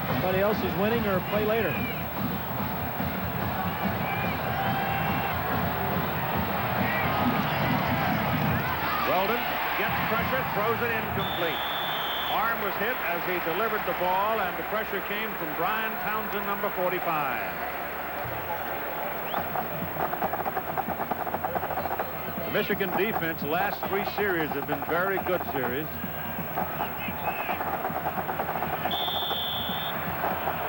S2: Somebody else is winning or play later.
S1: Weldon gets pressure, throws it incomplete. Arm was hit as he delivered the ball, and the pressure came from Brian Townsend, number 45. The Michigan defense, last 3 series have been very good series.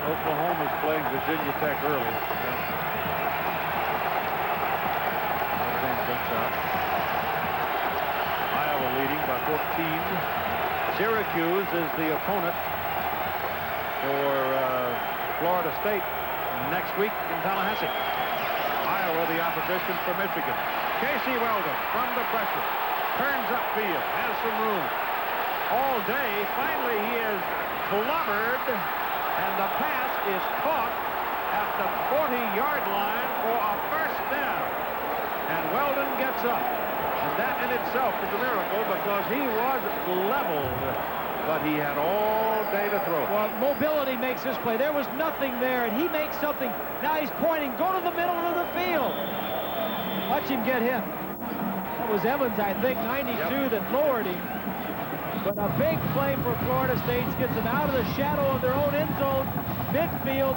S1: Oklahoma's playing Virginia Tech early. Iowa leading by 14. Syracuse is the opponent for Florida State next week in Tallahassee. Iowa the opposition for Michigan. Casey Weldon from the pressure. Turns upfield, has some room. All day, finally he is clobbered, and the pass is caught at the 40-yard line for a first down. And Weldon gets up. And that in itself is a miracle because he was leveled, but he had all day to throw.
S2: Well, mobility makes this play. There was nothing there, and he makes something. Now he's pointing. Go to the middle of the field. Watch him get hit. That was Evans, I think, 92, that lowered him. But a big play for Florida State gets them out of the shadow of their own end zone, midfield.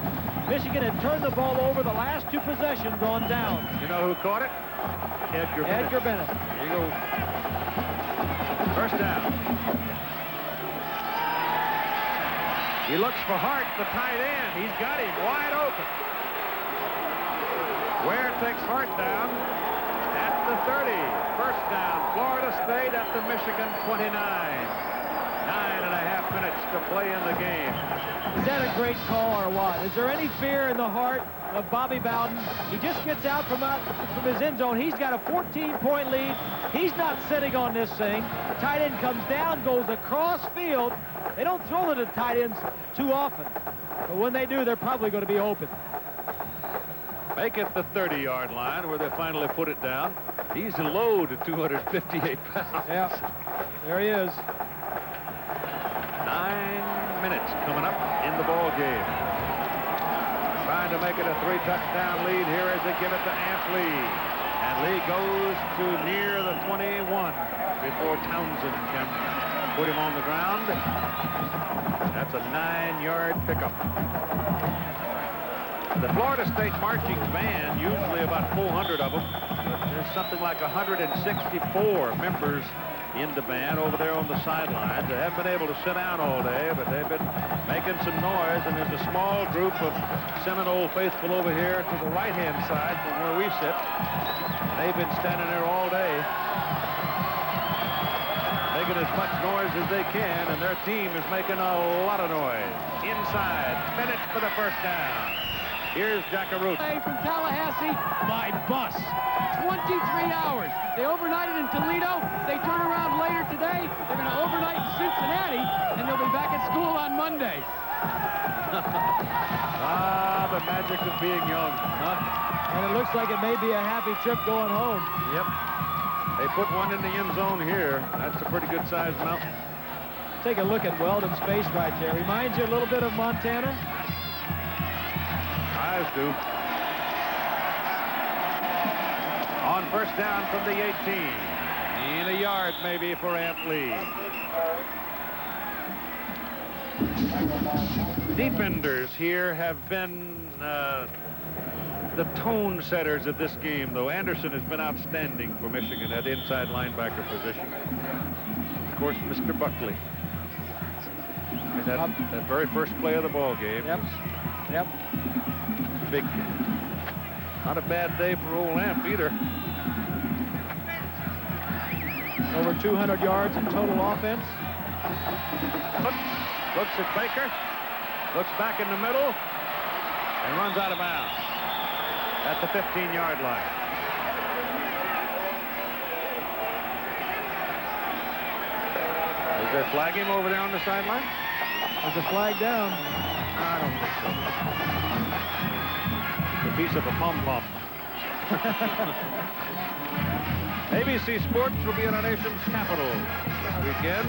S2: Michigan had turned the ball over the last 2 possessions on down.
S1: You know who caught it? Edgar Bennett. Here you go. First down. He looks for Hart, the tight end. He's got him wide open. Ware takes Hart down at the 30. First down, Florida State at the Michigan 29. 9.5 minutes to play in the game.
S2: Is that a great call or what? Is there any fear in the heart of Bobby Bowden? He just gets out from his end zone. He's got a 14-point lead. He's not sitting on this thing. The tight end comes down, goes across field. They don't throw to the tight ends too often. But when they do, they're probably going to be open.
S1: Make it the 30-yard line where they finally put it down. He's low to 258 pounds.
S2: Yeah, there he is.
S1: 9 minutes coming up in the ball game. Trying to make it a 3-touchdown lead here as they give it to Ant Lee. And Lee goes to near the 21 before Townsend can put him on the ground. That's a 9-yard pickup. The Florida State marching band, usually about 400 of them, but there's something like 164 members in the band over there on the sidelines. They haven't been able to sit down all day, but they've been making some noise, and there's a small group of Seminole faithful over here to the right-hand side from where we sit. They've been standing there all day, making as much noise as they can, and their team is making a lot of noise. Inside, Bennett for the first down. Here's Jackaroot.
S3: From Tallahassee by bus. 23 hours. They overnighted in Toledo. They turn around later today. They're going to overnight in Cincinnati, and they'll be back at school on Monday.
S1: The magic of being young, huh?
S2: And it looks like it may be a happy trip going home.
S1: Yep. They put one in the end zone here. That's a pretty good-sized mountain.
S2: Take a look at Weldon's face right there. Reminds you a little bit of Montana.
S1: Eyes do. On first down from the 18. In a yard maybe for Ant Lee. Defenders here have been the tone setters of this game, though. Anderson has been outstanding for Michigan at inside linebacker position. Of course, Mr. Buckley. That very first play of the ball game.
S2: Yep.
S1: Big. Not a bad day for old Amp either.
S2: Over 200 yards in total offense.
S1: Looks at Baker. Looks back in the middle. And runs out of bounds at the 15-yard line. Is there flag him over there on the sideline?
S2: There's a flag down.
S1: I don't think so. A piece of a pom-pom. ABC Sports will be in our nation's capital this weekend.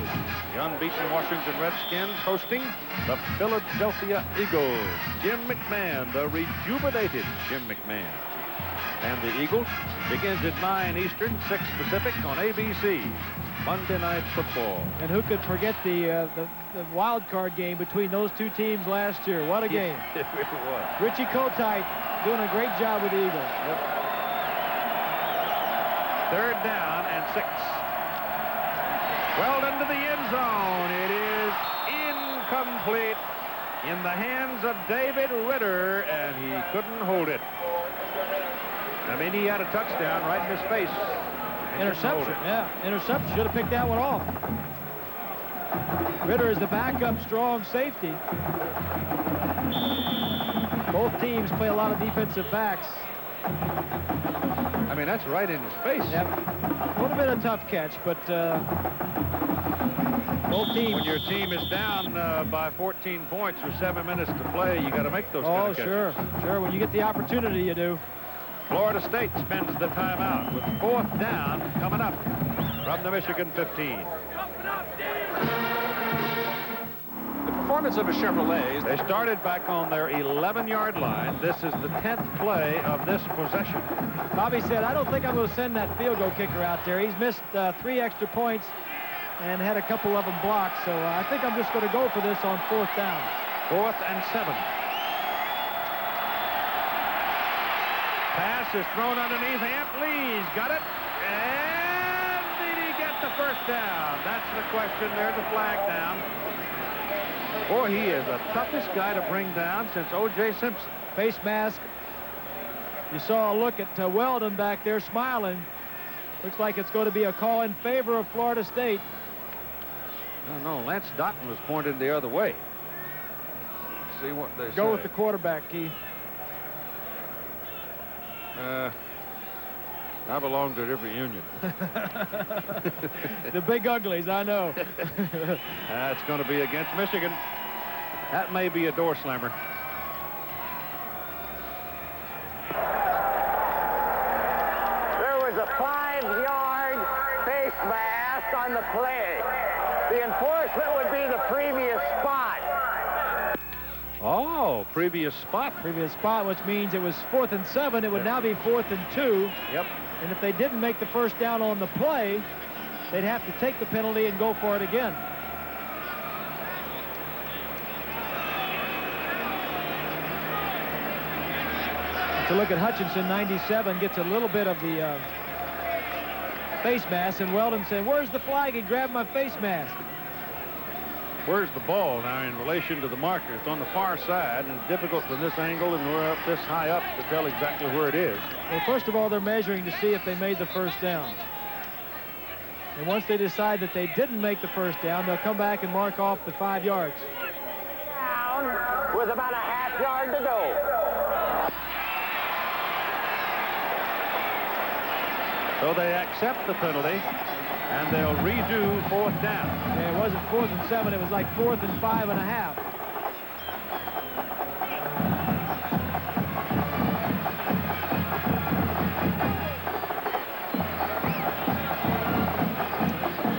S1: The unbeaten Washington Redskins hosting the Philadelphia Eagles. Jim McMahon, the rejuvenated Jim McMahon. And the Eagles begins at 9 Eastern, 6 Pacific on ABC. Monday Night Football.
S2: And who could forget the wild card game between those two teams last year? What a game.
S1: It really was.
S2: Richie Kotite doing a great job with the Eagles.
S1: Yep. Third down and 6. Well into the end zone. It is incomplete in the hands of David Ritter, and he couldn't hold it. I mean, he had a touchdown right in his face.
S2: Interception, yeah. Interception. Should have picked that one off. Ritter is the backup strong safety. Both teams play a lot of defensive backs.
S1: I mean, that's right in his face.
S2: Yep. Would have been a tough catch, but both teams.
S1: When your team is down by 14 points with 7 minutes to play, you got to make those kind of catches.
S2: Sure. When you get the opportunity, you do.
S1: Florida State spends the timeout with 4th down coming up from the Michigan 15.
S6: performance of a Chevrolet.
S1: They started back on their 11-yard line. This is the 10th play of this possession.
S2: Bobby said, I don't think I'm going to send that field goal kicker out there. He's missed 3 extra points and had a couple of them blocked. So I think I'm just going to go for this on 4th down.
S1: 4th and 7. Pass is thrown underneath. Amp Lee's got it. And did he get the first down? That's the question. There's a flag down. Boy, he is the toughest guy to bring down since O.J. Simpson.
S2: Face mask. You saw a look at Weldon back there smiling. Looks like it's going to be a call in favor of Florida State.
S1: No, Lance Dotton was pointed the other way. Let's see what they say.
S2: Go with the quarterback, Keith.
S1: I belong to a different union.
S2: The big uglies, I know.
S1: That's going to be against Michigan. That may be a door slammer.
S7: There was a 5-yard face mask on the play. The enforcement would be the previous spot.
S1: Oh, previous spot.
S2: Previous spot, which means it was 4th and 7. It would now be 4th and 2.
S1: Yep.
S2: And if they didn't make the first down on the play, they'd have to take the penalty and go for it again. To look at Hutchinson, 97, gets a little bit of the face mask, and Weldon said, where's the flag? He grabbed my face mask.
S1: Where's the ball now in relation to the marker? It's on the far side, and it's difficult from this angle, and we're up this high up to tell exactly where it is.
S2: Well, first of all, they're measuring to see if they made the first down. And once they decide that they didn't make the first down, they'll come back and mark off the 5 yards.
S7: Down with about a half yard to go.
S1: So they accept the penalty, and they'll redo 4th down.
S2: Yeah, it wasn't 4th and 7. It was like 4th and 5.5.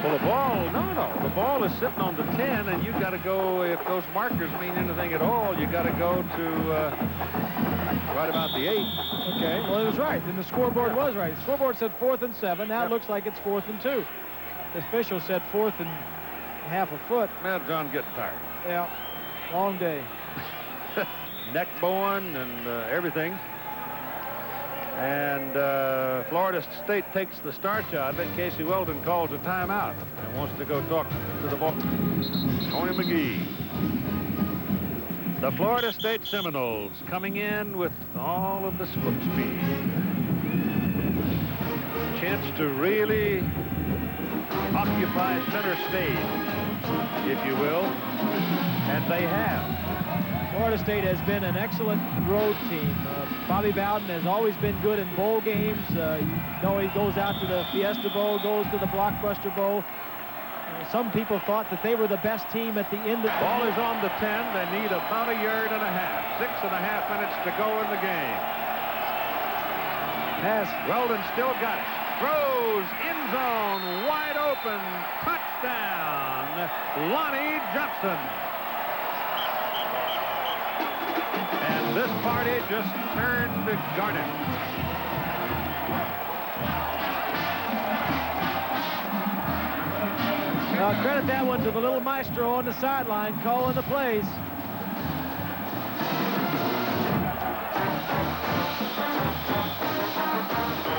S1: Well, the ball, no. The ball is sitting on the 10, and you've got to go, if those markers mean anything at all, you got to go to right about the 8.
S2: Okay, well, it was right. Then the scoreboard was right. The scoreboard said 4th and 7. Now it looks like it's 4th and 2. The official said 4th and half a foot.
S1: Well, John getting tired.
S2: Yeah, long day.
S1: Neck bowing and everything. And Florida State takes the starch out of it. Casey Weldon calls a timeout and wants to go talk to the ball. Tony McGee. The Florida State Seminoles coming in with all of the split speed. Chance to really occupy center stage, if you will, and they have.
S2: Florida State has been an excellent road team. Bobby Bowden has always been good in bowl games. You know, he goes out to the Fiesta Bowl, goes to the Blockbuster Bowl. Some people thought that they were the best team at the end of the
S1: ball is on the 10. They need about 1.5 yards. 6.5 minutes to go in the game.
S2: Pass.
S1: Weldon still got it. Throws end zone wide open. Touchdown. Lonnie Johnson. And this party just turned garnet.
S2: Credit that one to the little maestro on the sideline calling the plays.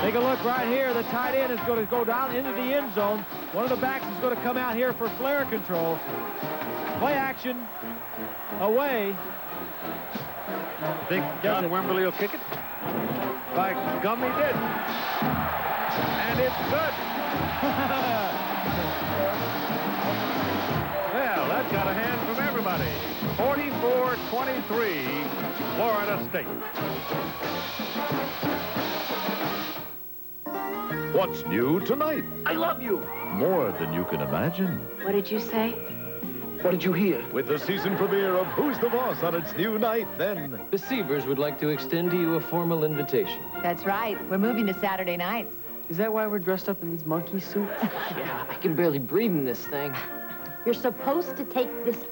S2: Take a look right here. The tight end is going to go down into the end zone. One of the backs is going to come out here for flare control. Play action. Away.
S1: Think John Wembley will kick it? By gum, he did. And it's good. Well, that got a hand from everybody. 44-23, Florida State.
S8: What's new tonight?
S7: I love you.
S8: More than you can imagine.
S9: What did you say?
S7: What did you hear?
S8: With the season premiere of Who's the Boss on its new night, then...
S10: The Seavers would like to extend to you a formal invitation.
S9: That's right. We're moving to Saturday nights.
S10: Is that why we're dressed up in these monkey suits? Yeah, I can barely breathe in this thing.
S9: You're supposed to take this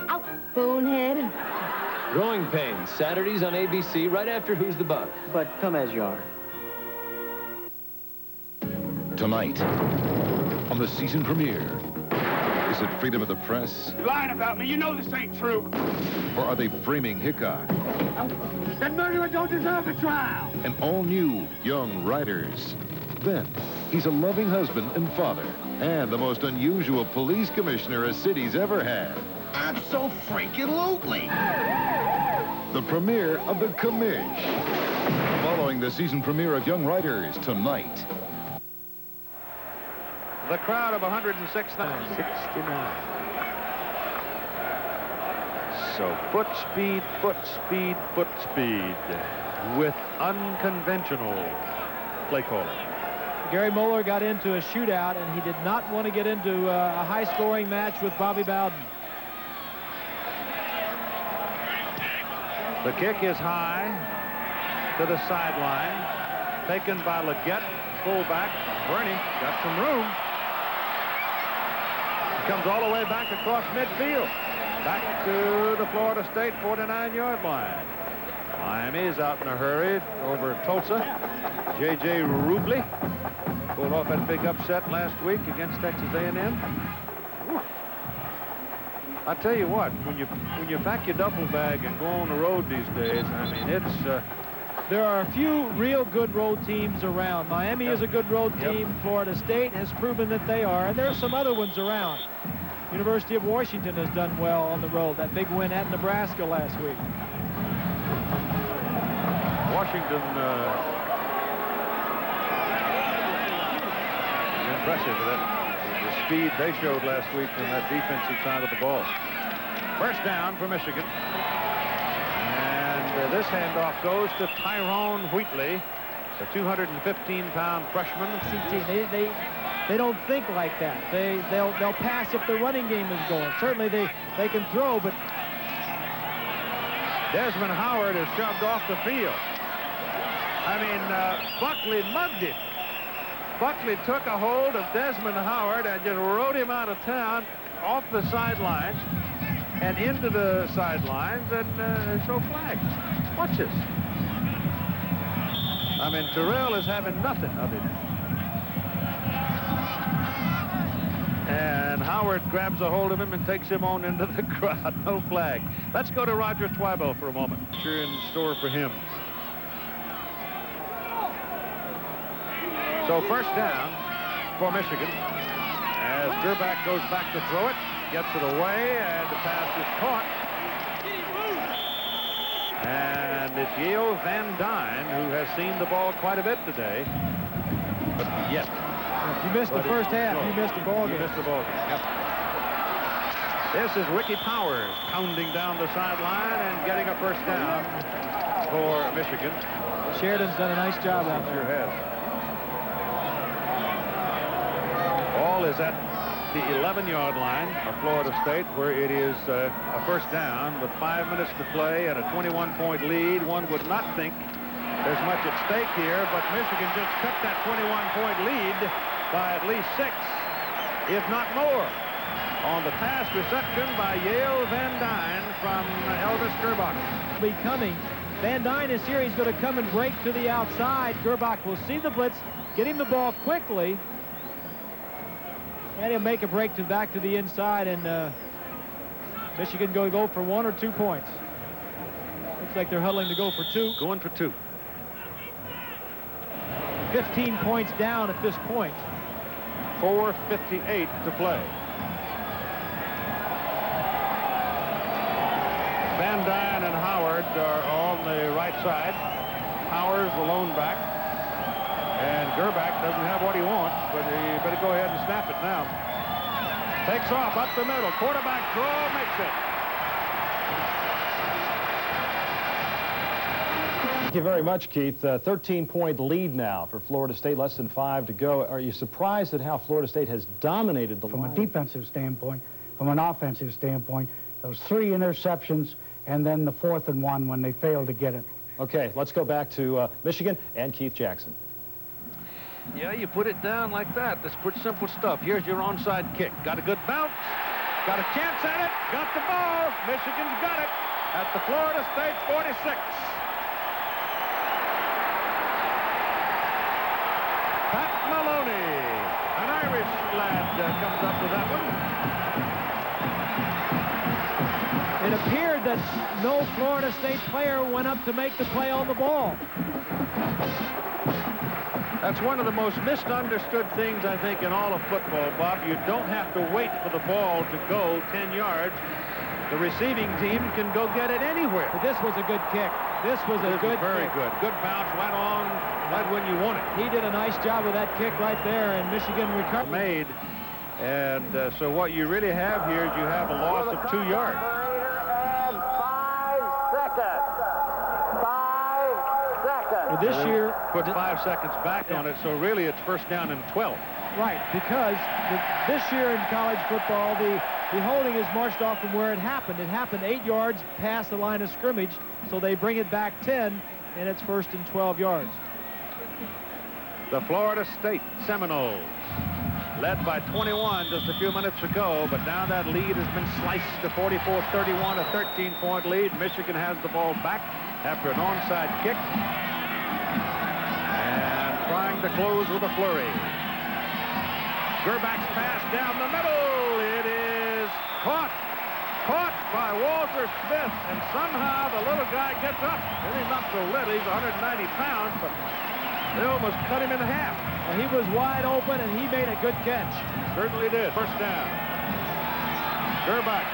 S9: out bonehead.
S10: Growing Pains, Saturdays on ABC, right after Who's the Buck.
S6: But come as you are.
S8: Tonight, on the season premiere, is it freedom of the press?
S11: You're lying about me. You know this ain't true.
S8: Or are they framing Hickok?
S11: That murderer don't deserve a trial.
S8: And all-new Young Riders. Then, he's a loving husband and father, and the most unusual police commissioner a city's ever had.
S11: Abso-freaking-lutely.
S8: The premiere of The Commish. Following the season premiere of Young Riders tonight.
S1: The crowd of 106,000.
S2: 69.
S1: So foot speed, foot speed, foot speed with unconventional play calling.
S2: Gary Moeller got into a shootout, and he did not want to get into a high-scoring match with Bobby Bowden.
S1: The kick is high to the sideline, taken by Leggett, fullback. Bernie got some room. Comes all the way back across midfield. Back to the Florida State 49-yard line. Miami is out in a hurry over Tulsa. J.J. Rubley pulled off that big upset last week against Texas A&M. I tell you what, when you pack your duffel bag and go on the road these days, I mean, it's...
S2: There are a few real good road teams around. Miami is a good road team. Florida State has proven that they are, and there are some other ones around. University of Washington has done well on the road. That big win at Nebraska last week.
S1: Washington impressive with the speed they showed last week from that defensive side of the ball. First down for Michigan. And this handoff goes to Tyrone Wheatley, the 215-pound freshman.
S2: They don't think like that. They'll pass if the running game is going. Certainly they can throw, but
S1: Desmond Howard is shoved off the field. I mean, Buckley mugged him. Buckley took a hold of Desmond Howard and just rode him out of town off the sidelines and into the sidelines and show flags. Watch this. I mean, Terrell is having nothing of it. And Howard grabs a hold of him and takes him on into the crowd. No flag. Let's go to Roger Twybo for a moment. Sure in store for him. So first down for Michigan as Gerbach goes back to throw it, gets it away, and the pass is caught. And it's Yale Van Dyne, who has seen the ball quite a bit today. But yet.
S2: If you missed the first half, you missed the ball game.
S1: You missed the ball game, yep. This is Ricky Powers pounding down the sideline and getting a first down for Michigan.
S2: Sheridan's done a nice job out there.
S1: Sure has. Ball is at the 11-yard line of Florida State, where it is a first down with 5 minutes to play and a 21-point lead. One would not think there's much at stake here, but Michigan just cut that 21-point lead by at least 6, if not more, on the pass reception by Yale Van Dyne from Elvis Gerbach.
S2: Be coming. Van Dyne is here. He's going to come and break to the outside. Gerbach will see the blitz, get him the ball quickly, and he'll make a break back to the inside, and Michigan going to go for 1 or 2 points. Looks like they're huddling to go for 2.
S1: Going for 2.
S2: 15 points down at this point.
S1: 4:58 to play. Van Dyne and Howard are on the right side. Howard's the lone back. And Gerbach doesn't have what he wants, but he better go ahead and snap it now. Takes off up the middle. Quarterback draw, makes it.
S4: Thank you very much, Keith. 13-point lead now for Florida State, less than 5 to go. Are you surprised at how Florida State has dominated the line?
S12: From a defensive standpoint, from an offensive standpoint, those 3 interceptions and then the 4th and 1 when they failed to get it.
S4: Okay, let's go back to Michigan and Keith Jackson.
S1: Yeah, you put it down like that. That's pretty simple stuff. Here's your onside kick. Got a good bounce. Got a chance at it. Got the ball. Michigan's got it at the Florida State 46. Pat Maloney, an Irish lad, comes up with that one.
S2: It appeared that no Florida State player went up to make the play on the ball.
S1: That's one of the most misunderstood things, I think, in all of football, Bob. You don't have to wait for the ball to go 10 yards. The receiving team can go get it anywhere.
S2: But this was a good kick. This was a good
S1: very
S2: kick.
S1: good. Good bounce right on, right when you want it.
S2: He did a nice job with that kick right there, and Michigan recovered.
S1: Made. And so what you really have here is you have a loss of 2 yards.
S7: And 5 seconds. 5 seconds.
S2: Well, this year,
S1: Put 5 seconds back on it, so really it's first down and 12.
S2: right, because this year in college football, the holding is marched off from where it happened. It happened 8 yards past the line of scrimmage, so they bring it back 10, and it's first and 12 yards.
S1: The Florida State Seminoles, led by 21 just a few minutes ago, but now that lead has been sliced to 44-31, a 13-point lead. Michigan has the ball back after an onside kick, and trying to close with a flurry. Gerbach's pass down the middle. It is caught by Walter Smith, and somehow the little guy gets up. And he's not so little, he's 190 pounds, but they almost cut him in half.
S2: Well, he was wide open, and he made a good catch.
S1: Certainly did. First down. Gerbach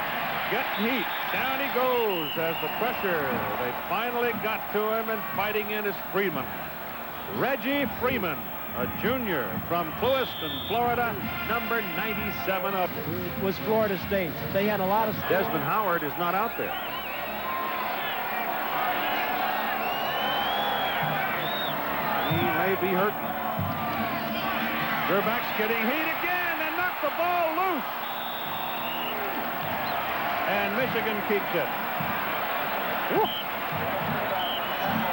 S1: getting heat. Down he goes as the pressure. They finally got to him, and fighting in is Freeman. Reggie Freeman, a junior from Clewiston, Florida, number 97 up.
S2: It was Florida State. They had a lot of...
S1: Desmond Howard is not out there. He may be hurting. Gerbach's getting heat again and knocked the ball loose. And Michigan keeps it. Woo.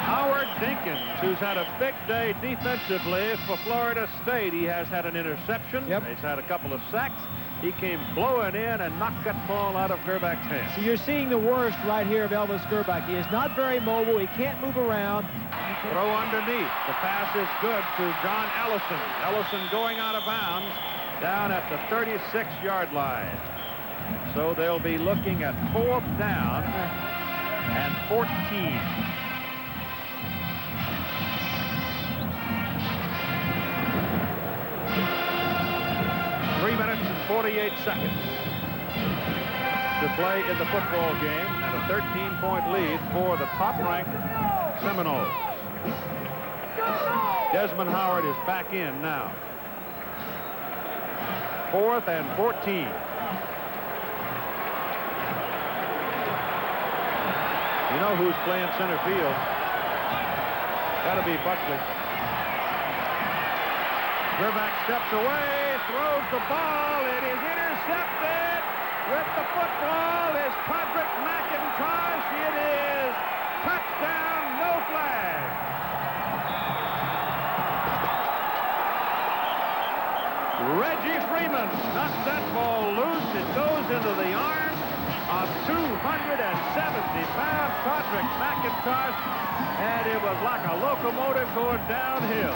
S1: Howard Dinkins, who's had a big day defensively for Florida State. He has had an interception.
S2: Yep.
S1: He's had a couple of sacks. He came blowing in and knocked that ball out of Gerbach's hand.
S2: So you're seeing the worst right here of Elvis Gerbach. He is not very mobile. He can't move around.
S1: Throw underneath. The pass is good to John Ellison. Ellison going out of bounds down at the 36-yard line. So they'll be looking at 4th down and 14. 3 minutes and 48 seconds to play in the football game, and a 13-point lead for the top-ranked Seminoles. Desmond Howard is back in now. 4th and 14. You know who's playing center field? Got to be Buckley. Gerbach steps away, throws the ball. It is intercepted with the football. Is Patrick McIntosh. It is touchdown, no flag. Reggie Freeman knocks that ball loose. It goes into the arms of 270-pound Patrick McIntosh, and it was like a locomotive going downhill.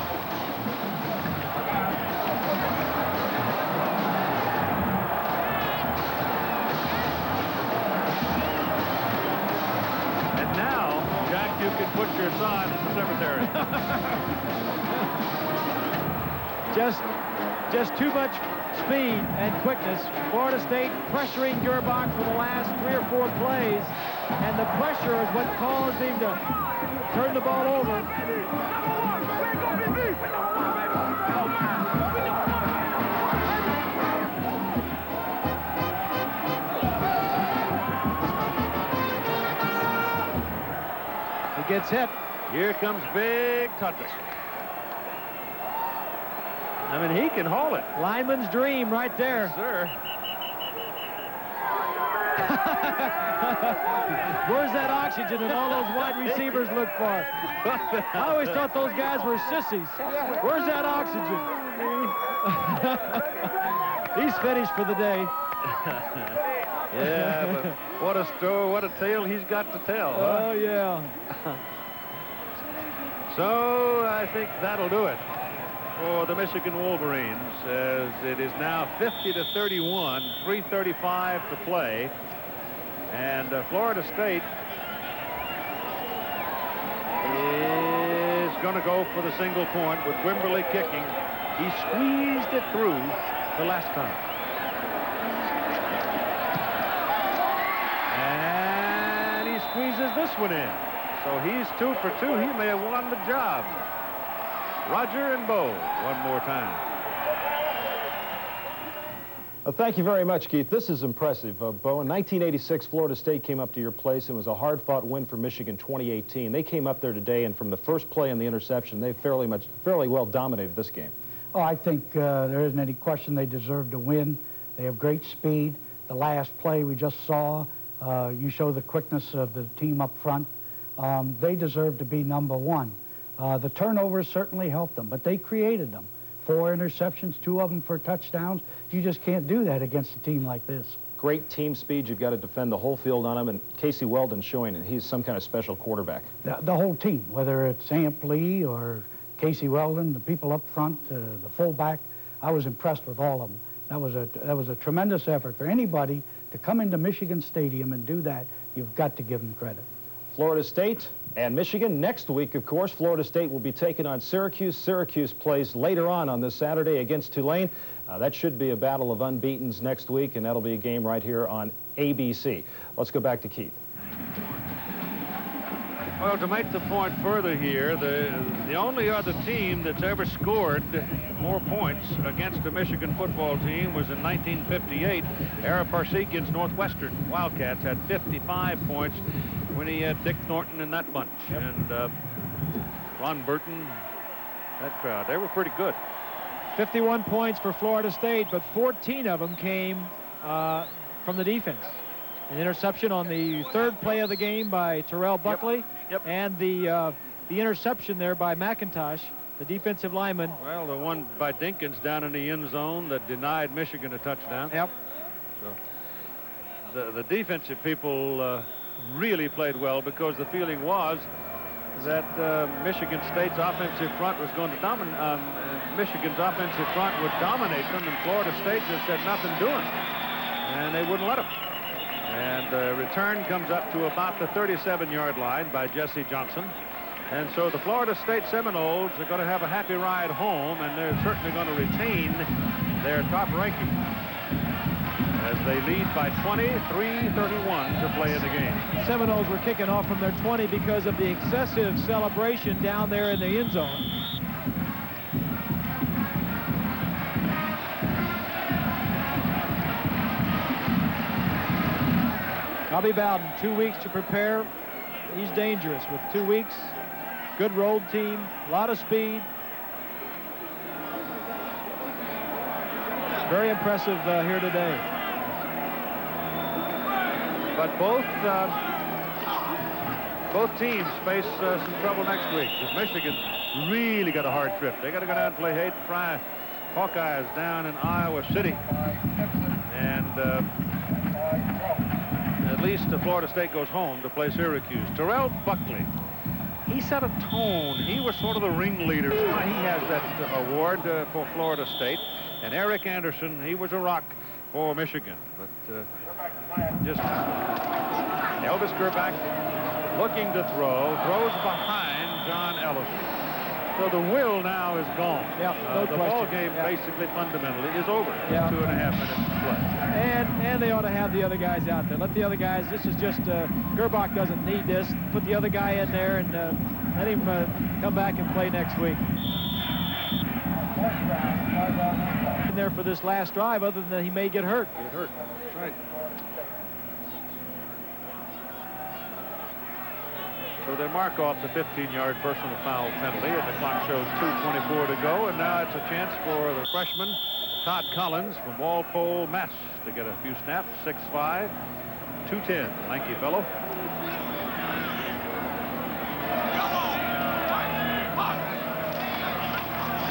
S1: And now, Jack, you can put your son in the cemetery.
S2: Just too much speed and quickness. Florida State pressuring Gerbach for the last 3 or 4 plays, and the pressure is what caused him to turn the ball over. He gets hit.
S1: Here comes Big Tudwick. I mean, he can haul it.
S2: Lineman's dream right there.
S1: Yes, sir.
S2: Where's that oxygen that all those wide receivers look for? I always thought those guys were sissies. Where's that oxygen? He's finished for the day.
S1: Yeah, but what a story, what a tale he's got to tell.
S2: Oh, yeah.
S1: So I think that'll do it for the Michigan Wolverines, as it is now 50-31, 3:35 to play. And Florida State is going to go for the single point with Wimberly kicking. He squeezed it through the last time. And he squeezes this one in. So he's 2 for 2. He may have won the job. Roger and Bo one more time.
S4: Thank you very much, Keith. This is impressive. Bo, in 1986, Florida State came up to your place. It was a hard-fought win for Michigan 2018. They came up there today, and from the first play and the interception, they fairly well dominated this game.
S12: Oh, I think there isn't any question they deserve to win. They have great speed. The last play we just saw, you show the quickness of the team up front. They deserve to be number one. The turnovers certainly helped them, but they created them. 4 interceptions, 2 of them for touchdowns. You just can't do that against a team like this.
S4: Great team speed. You've got to defend the whole field on him, and Casey Weldon showing that he's some kind of special quarterback.
S12: The whole team, whether it's Amp Lee or Casey Weldon, the people up front, the fullback, I was impressed with all of them. That was a tremendous effort for anybody to come into Michigan Stadium and do that. You've got to give them credit.
S4: Florida State and Michigan next week, of course. Florida State will be taking on Syracuse. Syracuse plays later on this Saturday against Tulane. That should be a battle of unbeatens next week, and that'll be a game right here on ABC. Let's go back to Keith.
S1: Well, to make the point further here, the only other team that's ever scored more points against a Michigan football team was in 1958. Ara Parsekian's Northwestern Wildcats had 55 points when he had Dick Thornton in that bunch. Yep. And Ron Burton, that crowd, they were pretty good.
S2: 51 points for Florida State, but 14 of them came from the defense. An interception on the 3rd play of the game by Terrell Buckley.
S1: Yep.
S2: And the interception there by McIntosh, the defensive lineman.
S1: Well, the one by Dinkins down in the end zone that denied Michigan a touchdown.
S2: Yep.
S1: So the defensive people really played well, because the feeling was that Michigan State's offensive front was going to dominate. Michigan's offensive front would dominate them, and Florida State just had nothing doing, and they wouldn't let them. And the return comes up to about the 37-yard line by Jesse Johnson. And so the Florida State Seminoles are going to have a happy ride home, and they're certainly going to retain their top ranking as they lead by 20, 3:31 to play in the game.
S2: Seminoles were kicking off from their 20 because of the excessive celebration down there in the end zone. Bobby Bowden, 2 weeks to prepare. He's dangerous with 2 weeks. Good road team, a lot of speed. Very impressive here today.
S1: But both teams face some trouble next week, because Michigan really got a hard trip. They got to go down and play Hayden Fry Hawkeyes down in Iowa City. And at least Florida State goes home to play Syracuse. Terrell Buckley, he set a tone. He was sort of the ringleader. He has that award for Florida State. And Eric Anderson, he was a rock for Michigan. But just Elvis Gerback looking to throw, throws behind John Ellis. So the will now is gone.
S2: Yeah, no
S1: the
S2: question.
S1: ball game basically fundamentally is over.
S2: Yeah.
S1: 2.5 minutes to play.
S2: And they ought to have the other guys out there. Let the other guys, this is just, Gerbach doesn't need this. Put the other guy in there and let him come back and play next week. In there for this last drive, other than that he may get hurt.
S1: Get hurt. That's right. So they mark off the 15-yard personal foul penalty, and the clock shows 2:24 to go. And now it's a chance for the freshman Todd Collins from Walpole, Mass, to get a few snaps. 6'5", 210, lanky fellow.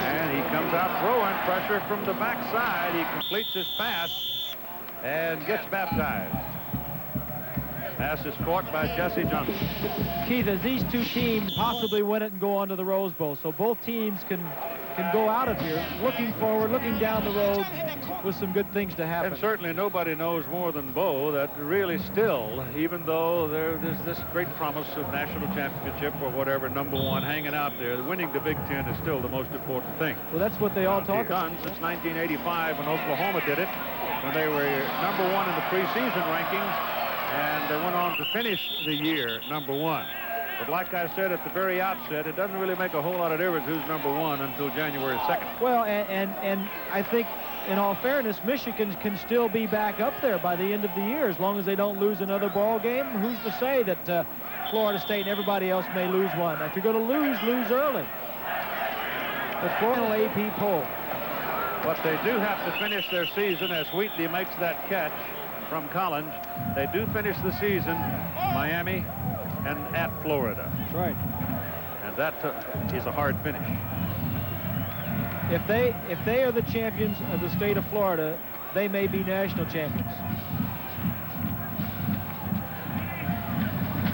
S1: And he comes comes out throwing pressure from the backside. He completes his pass and gets baptized. Pass is caught by Jesse Johnson.
S2: Keith, as these two teams possibly win it and go on to the Rose Bowl, so both teams can go out of here looking forward, looking down the road with some good things to happen.
S1: And certainly nobody knows more than Bo that really still, even though there's this great promise of national championship or whatever, #1 hanging out there, winning the Big Ten is still the most important thing.
S2: Well, that's what they all talk about.
S1: Done since 1985 when Oklahoma did it, when they were #1 in the preseason rankings, and they went on to finish the year #1. But like I said at the very outset, it doesn't really make a whole lot of difference who's #1 until January 2nd.
S2: Well, and I think, in all fairness, Michigan can still be back up there by the end of the year as long as they don't lose another ball game. Who's to say that Florida State and everybody else may lose one? If you're going to lose early. The final AP poll.
S1: But they do have to finish their season as Wheatley makes that catch from Collins. They do finish the season Miami and at Florida.
S2: That's right.
S1: And that is a hard finish.
S2: If they are the champions of the state of Florida, they may be national champions.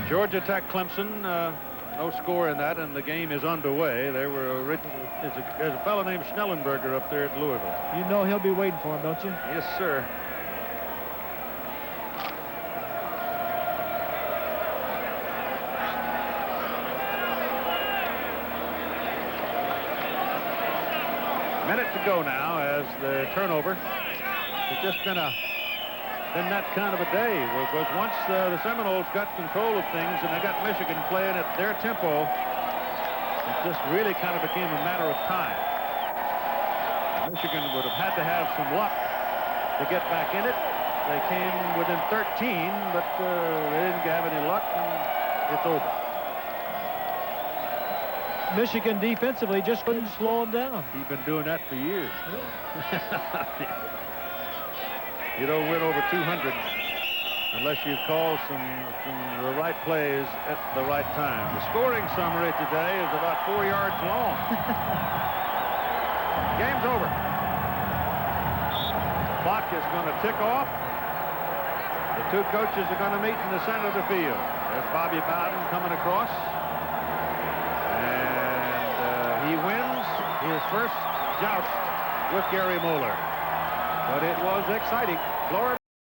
S1: Georgia Tech Clemson, no score in that, and the game is underway. There were there's a fellow named Schnellenberger up there at Louisville.
S2: You know he'll be waiting for him, don't you?
S1: Yes, sir. Minute to go now as the turnover. It's just been that kind of a day. Was once the Seminoles got control of things and they got Michigan playing at their tempo, it just really kind of became a matter of time. Michigan would have had to have some luck to get back in it. They came within 13, but they didn't have any luck, and it's over.
S2: Michigan defensively just couldn't slow them down.
S1: He's been doing that for years. You don't win over 200 unless you call the right plays at the right time. The scoring summary today is about 4 yards long. Game's over. Clock is going to tick off. The two coaches are going to meet in the center of the field. There's Bobby Bowden coming across. He wins his first joust with Gary Moeller. But it was exciting. Florida